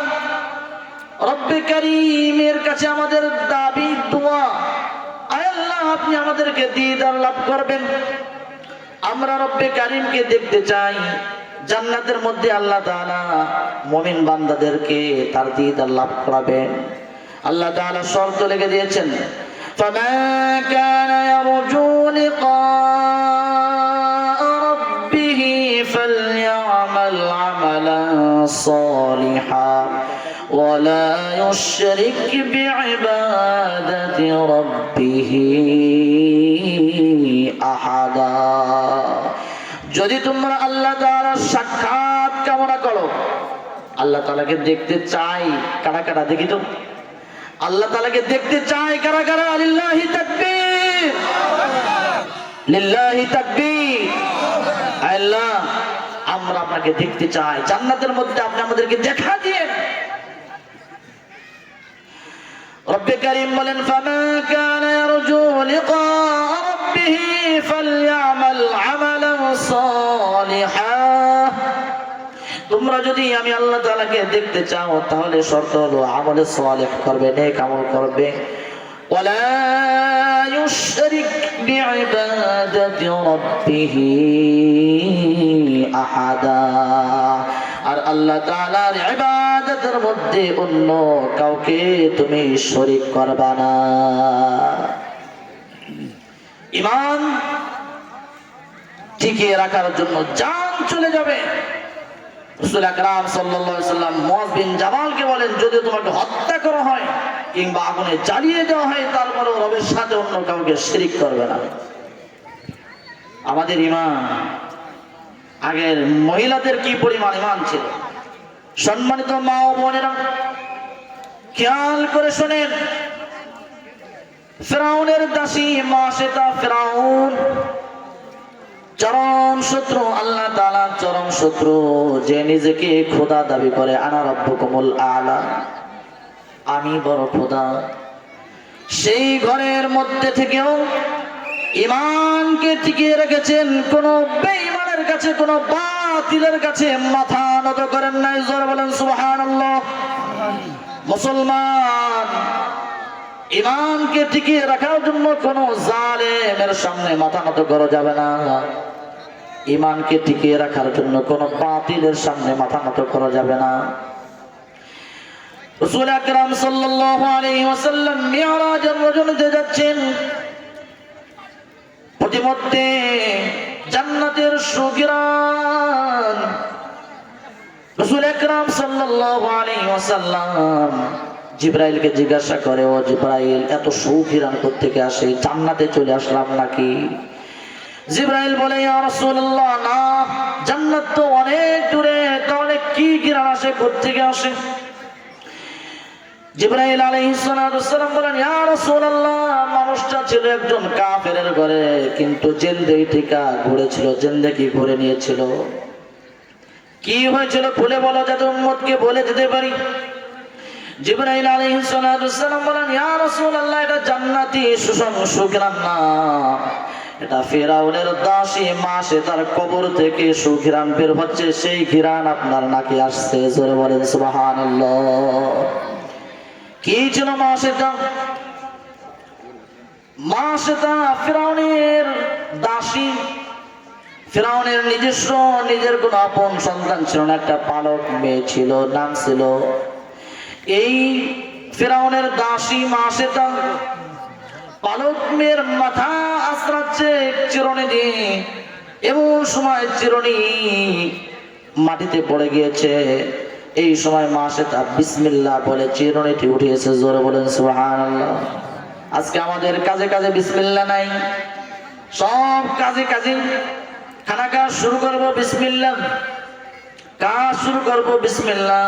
রব্বে কারীমের কাছে আমাদের দাবি দোয়া, আয় আল্লাহ আপনি আমাদেরকে দিদার লাভ করবেন। আমরা রব্বে কারীমকে দেখতে চাই। জান্নাতের মধ্যে আল্লাহ তাআলা মুমিন বান্দাদেরকে তার দিদার লাভ করাবেন। আল্লাহ তাআলা শর্ত লিখে দিয়েছেন, ফামান কানা ইয়ারজু লিকা রাব্বিহ ফালইআমাল আমালান সালিহান ولا يشرك بعبادة ربه أحدا। যদি তোমরা আল্লাহ তাআলার সাক্ষাৎ কামনা করো, আল্লাহ তাআলাকে দেখতে চাই কারা কারা, দেখি তো আল্লাহ তাআলাকে দেখতে চাই কারা কারা? লিল্লাহি তাকবীর, লিল্লাহি তাকবীর। আল্লাহ আমরা আপনাকে দেখতে চাই, জান্নাতের মধ্যে আপনি আমাদেরকে দেখা দিয়েন। রব্বে কারীম বলেন, ফামান কানা ইয়ারজু লিকা রাব্বিহি ফালইআমাল আমাল সালিহা। তোমরা যদি আমি আল্লাহ তাআলাকে দেখতে চাও তাহলে শর্ত হলো আমলে সালেহ করবে, নেক আমল করবে। ওয়ালা ইউশরিক বিইবাদাতি রাব্বিহি আহাদা, আর আল্লাহ তাআলার ইবাদতের মধ্যে অন্য কাউকে তুমি শরীক করবা না। ঈমান টিকিয়ে রাখার জন্য জান চলে যাবে। রাসূল আকরাম সাল্লাল্লাহু আলাইহি ওয়াসাল্লাম মুআয বিন জামালকে বলেন, যদি তোমাকে হত্যা করা হয় কিংবা আগুনে জ্বালিয়ে দেওয়া হয় তারপরেও রবের সাথে অন্য কাউকে শিরিক করবে না। আমাদের ঈমান, আগের মহিলাদের কি পরিমাণ ঈমান ছিল। সম্মানিত মা ও বোনেরা, খেয়াল করে শোনেন, ফিরআউনের দাসী মাসেতা ফিরআউন চরম শত্রু, আল্লাহ তাআলার চরম শত্রু, যে নিজেকে খোদা দাবি করে, আনা রাব্বুকুমুল আলা, আমি বড় খোদা। সেই ঘরের মধ্যে থেকেও ঈমানকে টিকিয়ে রেখেছেন। কোন বেঈমানের কাছে, কোন বাতিলের কাছে মাথা নত করেন নাই। জোরে বলেন সুবহানাল্লাহ। মুসলমান ঈমানকে টিকিয়ে রাখার জন্য কোন জালেমের সামনে মাথা নত করা যাবে না। ঈমানকে টিকিয়ে রাখার জন্য কোন বাতিলের সামনে মাথা নত করা যাবে না। রাসূল আকরাম সাল্লাল্লাহু আলাইহি ওয়াসাল্লাম মিরাজের রজনীতে যাচ্ছেন। প্রতিমধ্যে জান্নাতের সুঘ্রাণ। রাসূল আকরাম সাল্লাল্লাহু আলাইহি ওয়াসাল্লাম জিবরাইলকে জিজ্ঞাসা করে, ও জিবরাইল, এত সুঘ্রাণ কোত্থেকে আসে? জান্নাতে চলে আসলাম নাকি? জিবরাইল বলে, ইয়া রাসূলুল্লাহ, না, জান্নাত তো অনেক দূরে, তাহলে কি ঘ্রাণ আসে, কোত্থেকে আসে? জিবরাইল আলাইহিস সালাম বলেন, ইয়া রাসূলুল্লাহ, মানুষটা ছিল একজন কাফেরের ঘরে, কিন্তু জিন্দেগি টিকা ঘুরেছিল, জিন্দেগি ঘুরে নিয়েছিল। কি হয়েছিল খুলে বলো, যাতে উম্মতকে বলে দিতে পারি। জিবরাইল আলাইহিস সালাম বলেন, ইয়া রাসূলুল্লাহ, এটা জান্নাতি সুঘ্রাণ না, এটা ফিরআউনের দাসী মাসে তার কবর থেকে সুঘ্রাণ বের হচ্ছে, সেই ঘ্রাণ আপনার নাকে আসছে। জোরে বলেন সুবহানাল্লাহ। কি ছিল মাসেটা? মাসেটা ফিরআউনের দাসী। ফিরআউনের নিজস্ব নিজের কোন আপন সন্তান ছিল না, একটা পালক মেয়ে ছিল, নাম ছিল। এই ফিরআউনের দাসী মাসেটা পালক মেয়ের মাথা আশ্রাচ্ছে চিরুনি দিয়ে। এমন সময় চিরুনি মাটিতে পড়ে গিয়েছে। এই সময় মাসেটা বিসমিল্লাহ বলে চিরুনিটি উঠিয়েছে। জোরে বলেন সুবহানাল্লাহ। আজকে আমাদের কাজে কাজে বিসমিল্লাহ নাই, সব কাজে কাজে। খানা কাজ শুরু করবো বিসমিল্লাহ, কাজ শুরু করবো বিসমিল্লাহ।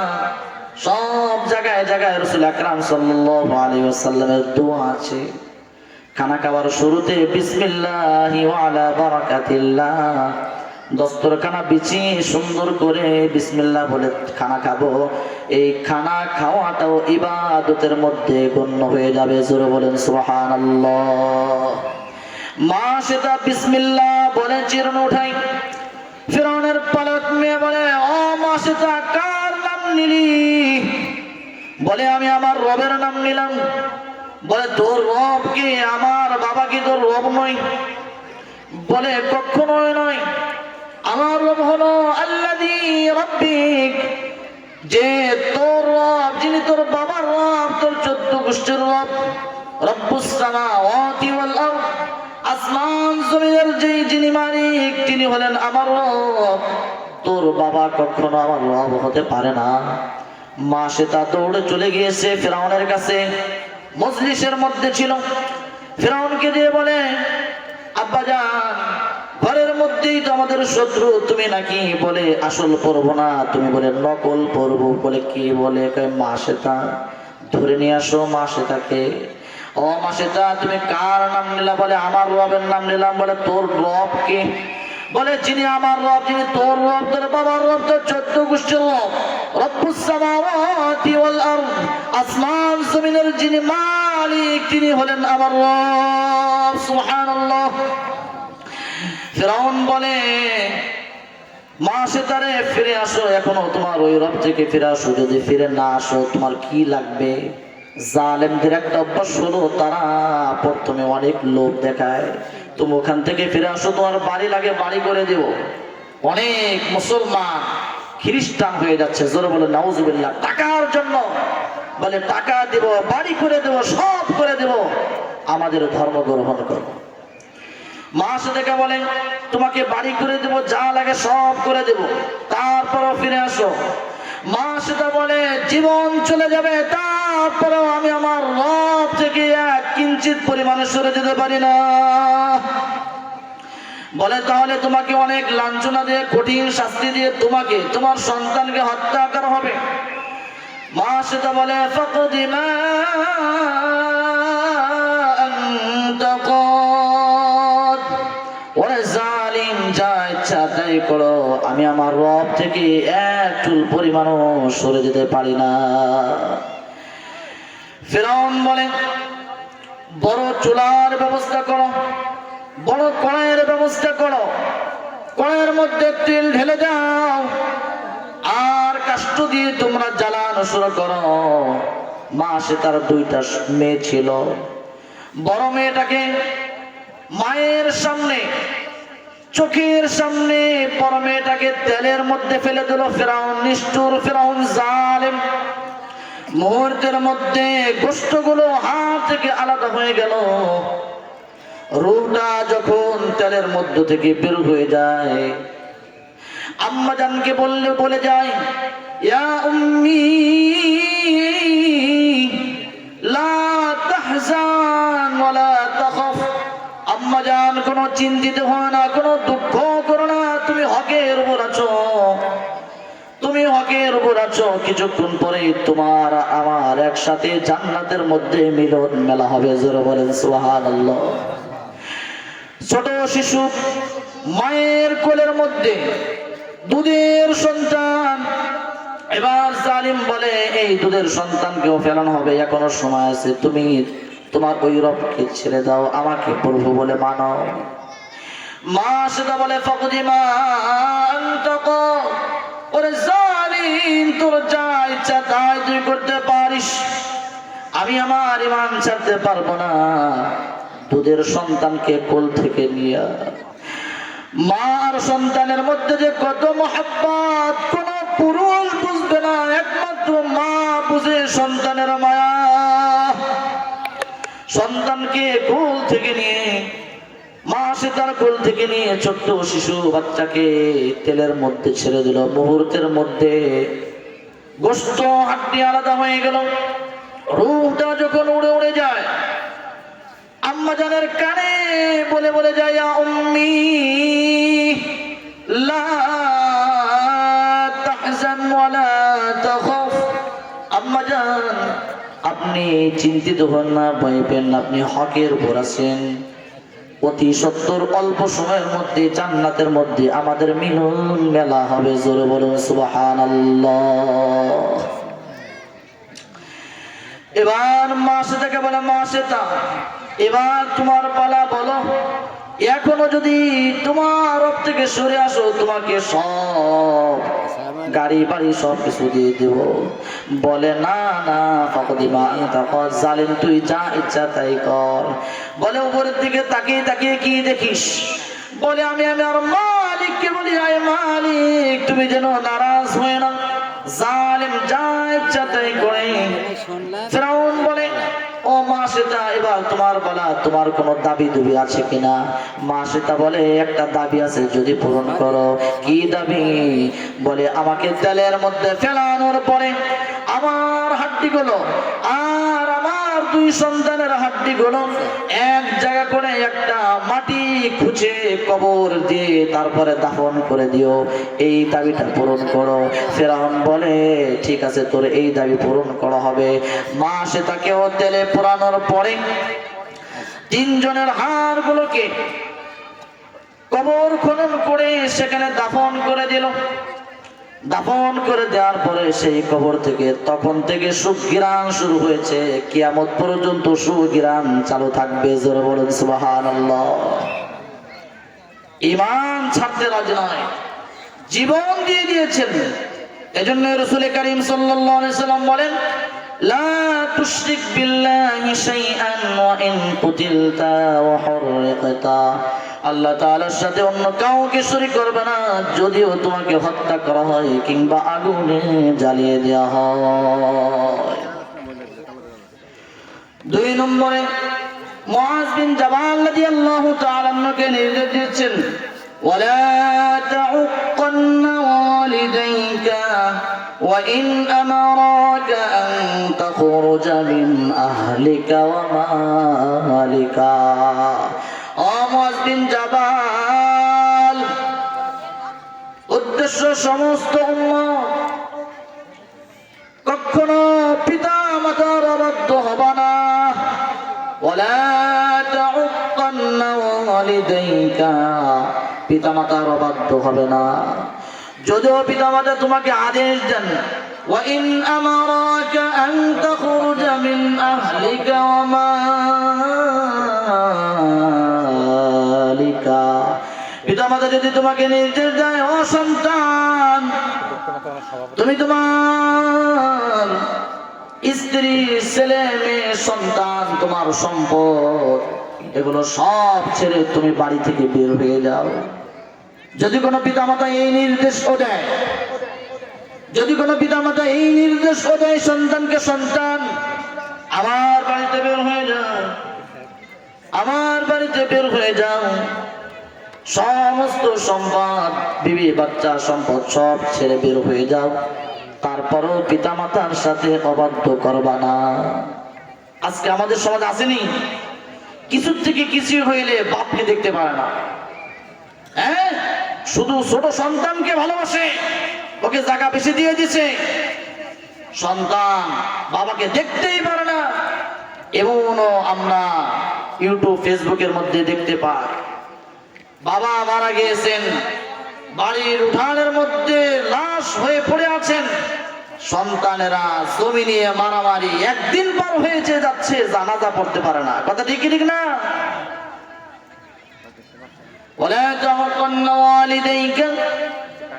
সব জায়গায় জায়গায় রাসূল আকরাম সাল্লাল্লাহু আলাইহি ওয়াসাল্লামের দোয়া আছে। খানা খাওয়ার শুরুতে বিসমিল্লাহি ওয়া আলা বারাকাতিল্লাহ, দস্তরখানা বিছিয়ে সুন্দর করে বিসমিল্লাহ বলে খানা খাবো। এই খানা খাওয়াটাও ইবাদতের মধ্যে গণ্য হয়ে যাবে। জোরে বলেন সুবহানাল্লাহ। মা সেটা বিসমিল্লাহ বলে চিরুনি উঠাই। ফিরআউনের পালক মেয়ে বলে, ও মা সেটা, কার নাম নিলি? বলে, আমি আমার রবের নাম নিলাম। বলে, তোর রব কি? আমার বাবা কি তোর রব নয়? বলে, কখনোই নয়, আমার রব হলো আল্লাযী রাব্বিক, যে তোর রব, যিনি তোর বাবার রব, তোর 14 গোষ্ঠীর রব। রব্বুস সামাওয়াতি ওয়াল আরদ, আসমান জমিনের যিনি মালিক, তিনি হলেন আমার রব। তোর বাবা কখনো আমার রব হতে পারে না। মা সেটা দৌড়ে চলে গিয়েছে ফিরআউনের কাছে। মজলিসের মধ্যে ছিল। ফিরআউনকে দিয়ে বলে, আব্বাজান, ঘরের মধ্যেই তো আমাদের শত্রু, তুমি নাকি বলে আসল পড়বো না, তুমি বলে নকল পড়বো। বলে, কি বলে? মা সেটা ধরে নিয়ে আসো। মা সেটাকে, ও মা সেটা, তুমি কার নাম নিলা? বলে, আমার রবের নাম নিলাম। বলে, তোর রব কে? বলে, যিনি আমার রব, যিনি তোর রব, তোর বাবার রব, তোর 14 গোষ্ঠীর রব। রব্বুস সামাওয়াতি ওয়াল আরদ, আসমান জমিনের যিনি মালিক, তিনি হলেন আমার রব। সুবহানাল্লাহ। ফিরআউন বলে মা সেতারে ফিরে আসো, এখনো তোমার ওই রব থেকে ফিরে আসো, যদি ফিরে না আসো তোমার কি লাগবে? জালেমদের একটা অভ্যাস হলো, তারা প্রথমে অনেক লোভ দেখায়, তুমি ওখান থেকে ফিরে আসো, তোমার বাড়ি লাগে বাড়ি করে দেব। অনেক মুসলমান খ্রিস্টান হয়ে যাচ্ছে, জোরে বলে নাউজুবিল্লাহ, টাকার জন্য বলে টাকা দেব, বাড়ি করে দেব, সব করে দেব, আমাদের ধর্ম গ্রহণ করো। মা সেটাকে বলেন তোমাকে বাড়ি করে দেব, যা লাগে সব করে দেব, তারপরও ফিরে আসো। মা সেটা বলে জীবন চলে যাবে, তারপরেও আমি আমার রব থেকে এক কিঞ্চিত পরিমাণে সরে যেতে পারি না। বলে তাহলে তোমাকে অনেক লাঞ্ছনা দিয়ে, কঠিন শাস্তি দিয়ে তোমাকে তোমার সন্তানকে হত্যা করা হবে। মা সেটা বলে ফাকদি মা আনতা কাদ, ওরে জালিম, যা ইচ্ছা তাই করো, আমি আমার রব থেকে এক চুল পরিমাণও সরে যেতে পারি না। ফিরআউন বলে বড় চুলার ব্যবস্থা করো, বড় কড়াইয়ের ব্যবস্থা করো, কড়াইয়ের মধ্যে তেল ঢেলে দাও, আর কাষ্ঠ দিয়ে তোমরা জ্বালানো শুরু করো। মা সে তার দুইটা মেয়ে ছিল, বড় মেয়েটাকে মায়ের সামনে, চোখের সামনে বড় মেয়েটাকে তেলের মধ্যে ফেলে দিল। ফিরআউন নিষ্ঠুর, ফিরআউন জালেম, মুহূর্তের মধ্যে গোশতগুলো হাত থেকে আলাদা হয়ে গেল। রূহটা যখন তেলের মধ্য থেকে বের হয়ে যায়, আম্মা জানকে বলে যায় ইয়া উম্মি লা তাহজান ওয়ালা তাখাফ, আম্মা জান কোনো চিন্তিত হয় না, কোনো দুঃখ করো না, তুমি হকের উপর আছো, তুমি হকের উপর আছো, কিছুক্ষণ পরে তোমার আমার একসাথে জান্নাতের মধ্যে মিলন মেলা হবে। জোরে বলেন সুবহানাল্লাহ। ছোট শিশু মায়ের কোলের মধ্যে, দুধের সন্তান। এবার জালিম বলে এই দুধের সন্তানকেও ফেলানো হবে, এখনো সময় আছে, তুমি তোমার ওই রবকে ছেড়ে দাও, আমাকে প্রভু বলে মানো। মা সেটা বলে ফাকদি মা আনতা কাদ, ওরে জালিম, তোর যা ইচ্ছা তাই তুই করতে পারিস, আমি আমার ঈমান ছাড়তে পারবো না। দুধের সন্তানকে কোল থেকে নিয়ে, মার সন্তানের মধ্যে যে কত মহব্বত কোন পুরুষ বুঝবে না, একমাত্র মা বুঝে সন্তানের মায়া। সন্তানকে কোল থেকে নিয়ে, মা সে তার কোল থেকে নিয়ে ছোট্ট শিশু বাচ্চাকে তেলের মধ্যে ছেড়ে দিল। মুহূর্তের মধ্যে গোশত হাড্ডি আলাদা হয়ে গেল। রূহটা যখন উড়ে উড়ে যায়, আম্মা জানের কানে বলে বলে যায় ইয়া উম্মি লা তাহজান ওয়ালা তাখাফ, আম্মা জান আপনি চিন্তিত হন না, ভয় পেন না, আপনি হকের উপর আছেন, অতি সত্তর অল্প সময়ের মধ্যে জান্নাতের মধ্যে আমাদের মিলন মেলা হবে। জোরে বলুন সুবহানাল্লাহ। এবার মা সেটাকে বলে মা সেটা, এবার তোমার পালা, বলো এখনো যদি তোমার রব থেকে সরে আসো, তোমাকে সব গাড়ি বাড়ি সব কিছু দিয়ে দেব। বলে না না ফাকদি মা আনতা কাদ, জালিম তুই যা ইচ্ছা তাই কর। বলে উপরের দিকে তাকিয়ে তাকিয়ে কি দেখিস? বলে আমি আমার মালিককে বলি আয় মালিক, তুমি যেন নারাজ হয়ে না, জালিম যা ইচ্ছা তাই করে। ফিরআউন বলে ও মা সেটা, এবার তোমার বলা, তোমার কোনো দাবি দুবি আছে কিনা? মা সেটা বলে একটা দাবি আছে, যদি পূরণ করো। কি দাবি? বলে আমাকে তেলের মধ্যে ফেলানোর পরে আমার হাড্ডিগুলো আর আমার দুই সন্তানের হাড্ডিগুলো এক জায়গা করে একটা মাটি খুঁজে কবর দিয়ে তারপরে দাফন করে দিও, এই দাবিটা পূরণ করো। ফিরআউন বলে ঠিক আছে, তোর এই দাবি পূরণ করা হবে। মা সে তাকেও তেলে পোড়ানোর পরে তিনজনের হাড়গুলোকে কবর খনন করে সেখানে দাফন করে দিল। দাফন করে দেওয়ার পরে সেই কবর থেকে তখন থেকে সুঘ্রাণ শুরু হয়েছে, কিয়ামত পর্যন্ত সুঘ্রাণ চালু থাকবে। জোরে বলুন সুবহানাল্লাহ। ঈমান ছাড়তে রাজি নয়, জীবন দিয়ে দিয়েছেন। এজন্য রাসূল করিম সাল্লাল্লাহু আলাইহি সাল্লাম বলেন, লা তুশরিক বিল্লাহি শাইআন ওয়া ইন কুতিলতা ওয়া হুররিকতা। আল্লাহ তাআলার সাথে অন্য কাউকে শরীক করবে না, যদিও তোমাকে হত্যা করা হয় কিংবা আগুনে জ্বালিয়ে দেওয়া হয়। 2 নম্বরে মুআজ বিন জাবাল রাদিয়াল্লাহু তাআলা আনহুকে নির্দেশ দিয়েছেন, ওয়ালা তাউক্কান্না ওয়ালিদাইকা ওয়া ইন আমারাকা আন তাখরুজা মিন আহলিকা ওয়া মালিকা। ও মুআজ বিন জাবাল, উদ্দেশ্য সমস্ত উম্মত, কখনো পিতা মাতার অবাধ্য হবা না। ওয়ালা তাউক্কান্না ওয়ালিদাইকা, পিতা মাতার অবাধ্য হবে না, যদিও পিতা মাতা তোমাকে আদেশ দেন। ওয়া ইন আমারাকা আন তাখরুজা মিন আহলিকা ওয়া মালিকা, পিতা মাতা যদি তোমাকে নির্দেশ দেয়, ও সন্তান, তুমি তোমার স্ত্রী, ছেলে মেয়ে, সন্তান, তোমার সম্পদ, এগুলো সব ছেড়ে তুমি বাড়ি থেকে বের হয়ে যাও। যদি কোনো পিতামাতা এই নির্দেশও দেয়, যদি কোনো পিতামাতা এই নির্দেশও দেয় সন্তানকে, সন্তান আমার বাড়িতে বের হয়ে যাও, আমার বাড়িতে বের হয়ে যাও, সমস্ত সম্পদ, বিবি বাচ্চা সম্পদ সব ছেড়ে বের হয়ে যাও, তারপরও পিতামাতার সাথে অবাধ্য করবা না। আজকে আমাদের সমাজ আসেনি, কিছু থেকে কিছু হইলে বাপকে দেখতে পারে না, হ্যাঁ, শুধু ছোট সন্তানকে ভালোবাসে, ওকে জায়গা বেশি দিয়ে দিছে, সন্তান বাবাকে দেখতেই পারে না। এমনও আমরা ইউটিউব ফেসবুকের মধ্যে দেখতে পাই, বাবা মারা গিয়েছেন, বাড়ির উঠানের মধ্যে লাশ হয়ে পড়ে আছেন, সন্তানেরা জমি নিয়ে মারামারি, একদিন পার হয়েছে যাচ্ছে, জানাজা পড়তে পারে না। কথা ঠিক ঠিক না? ওয়ালা তাউক্কান্না ওয়ালিদাইকা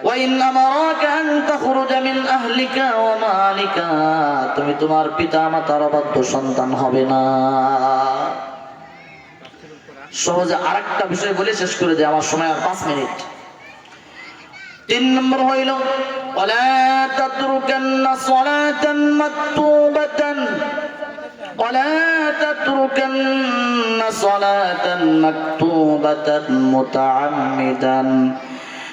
ওয়া ইন আমারাকা আন তাখরুজা মিন আহলিকা ওয়া মালিকা, তুমি তোমার পিতা মাতার অবাধ্য সন্তান হবে না। সহজে আরেকটা বিষয় বলে শেষ করে দেয়, আমার সময় আর 5 মিনিট। 3 নম্বর হইল, ওয়ালা তাতরুকান্না সালাতান মাকতুবাতান ওয়ালা তাতরুকান্না সালাতান মাকতুবাতান মুতাআম্মিদান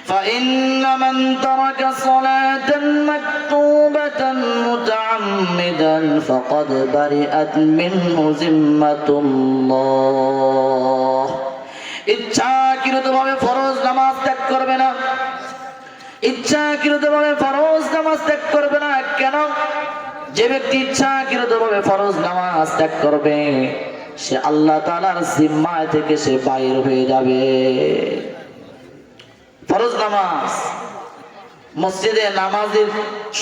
فإن من ترك صلاة مكتوبة متعمدا فقد برئت منه ذمة الله। ইচ্ছাকৃতভাবে ফরজ নামাজ ত্যাগ করবে না, ইচ্ছাকৃতভাবে ফরজ নামাজ ত্যাগ করবে না। কেন? যে ব্যক্তি ইচ্ছাকৃতভাবে ফরজ নামাজ ত্যাগ করবে, সে আল্লাহ তাআলার জিম্মা থেকে সে বাইর হয়ে যাবে। ফরজ নামাজ, মসজিদে নামাজের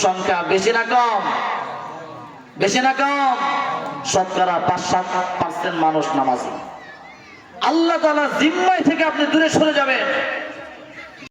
সংখ্যা বেশি না কম? বেশি না কম? শতকরা 5-7% মানুষ নামাজি। আল্লাহ তাআলার জিম্মা থেকে আপনি দূরে সরে যাবেন।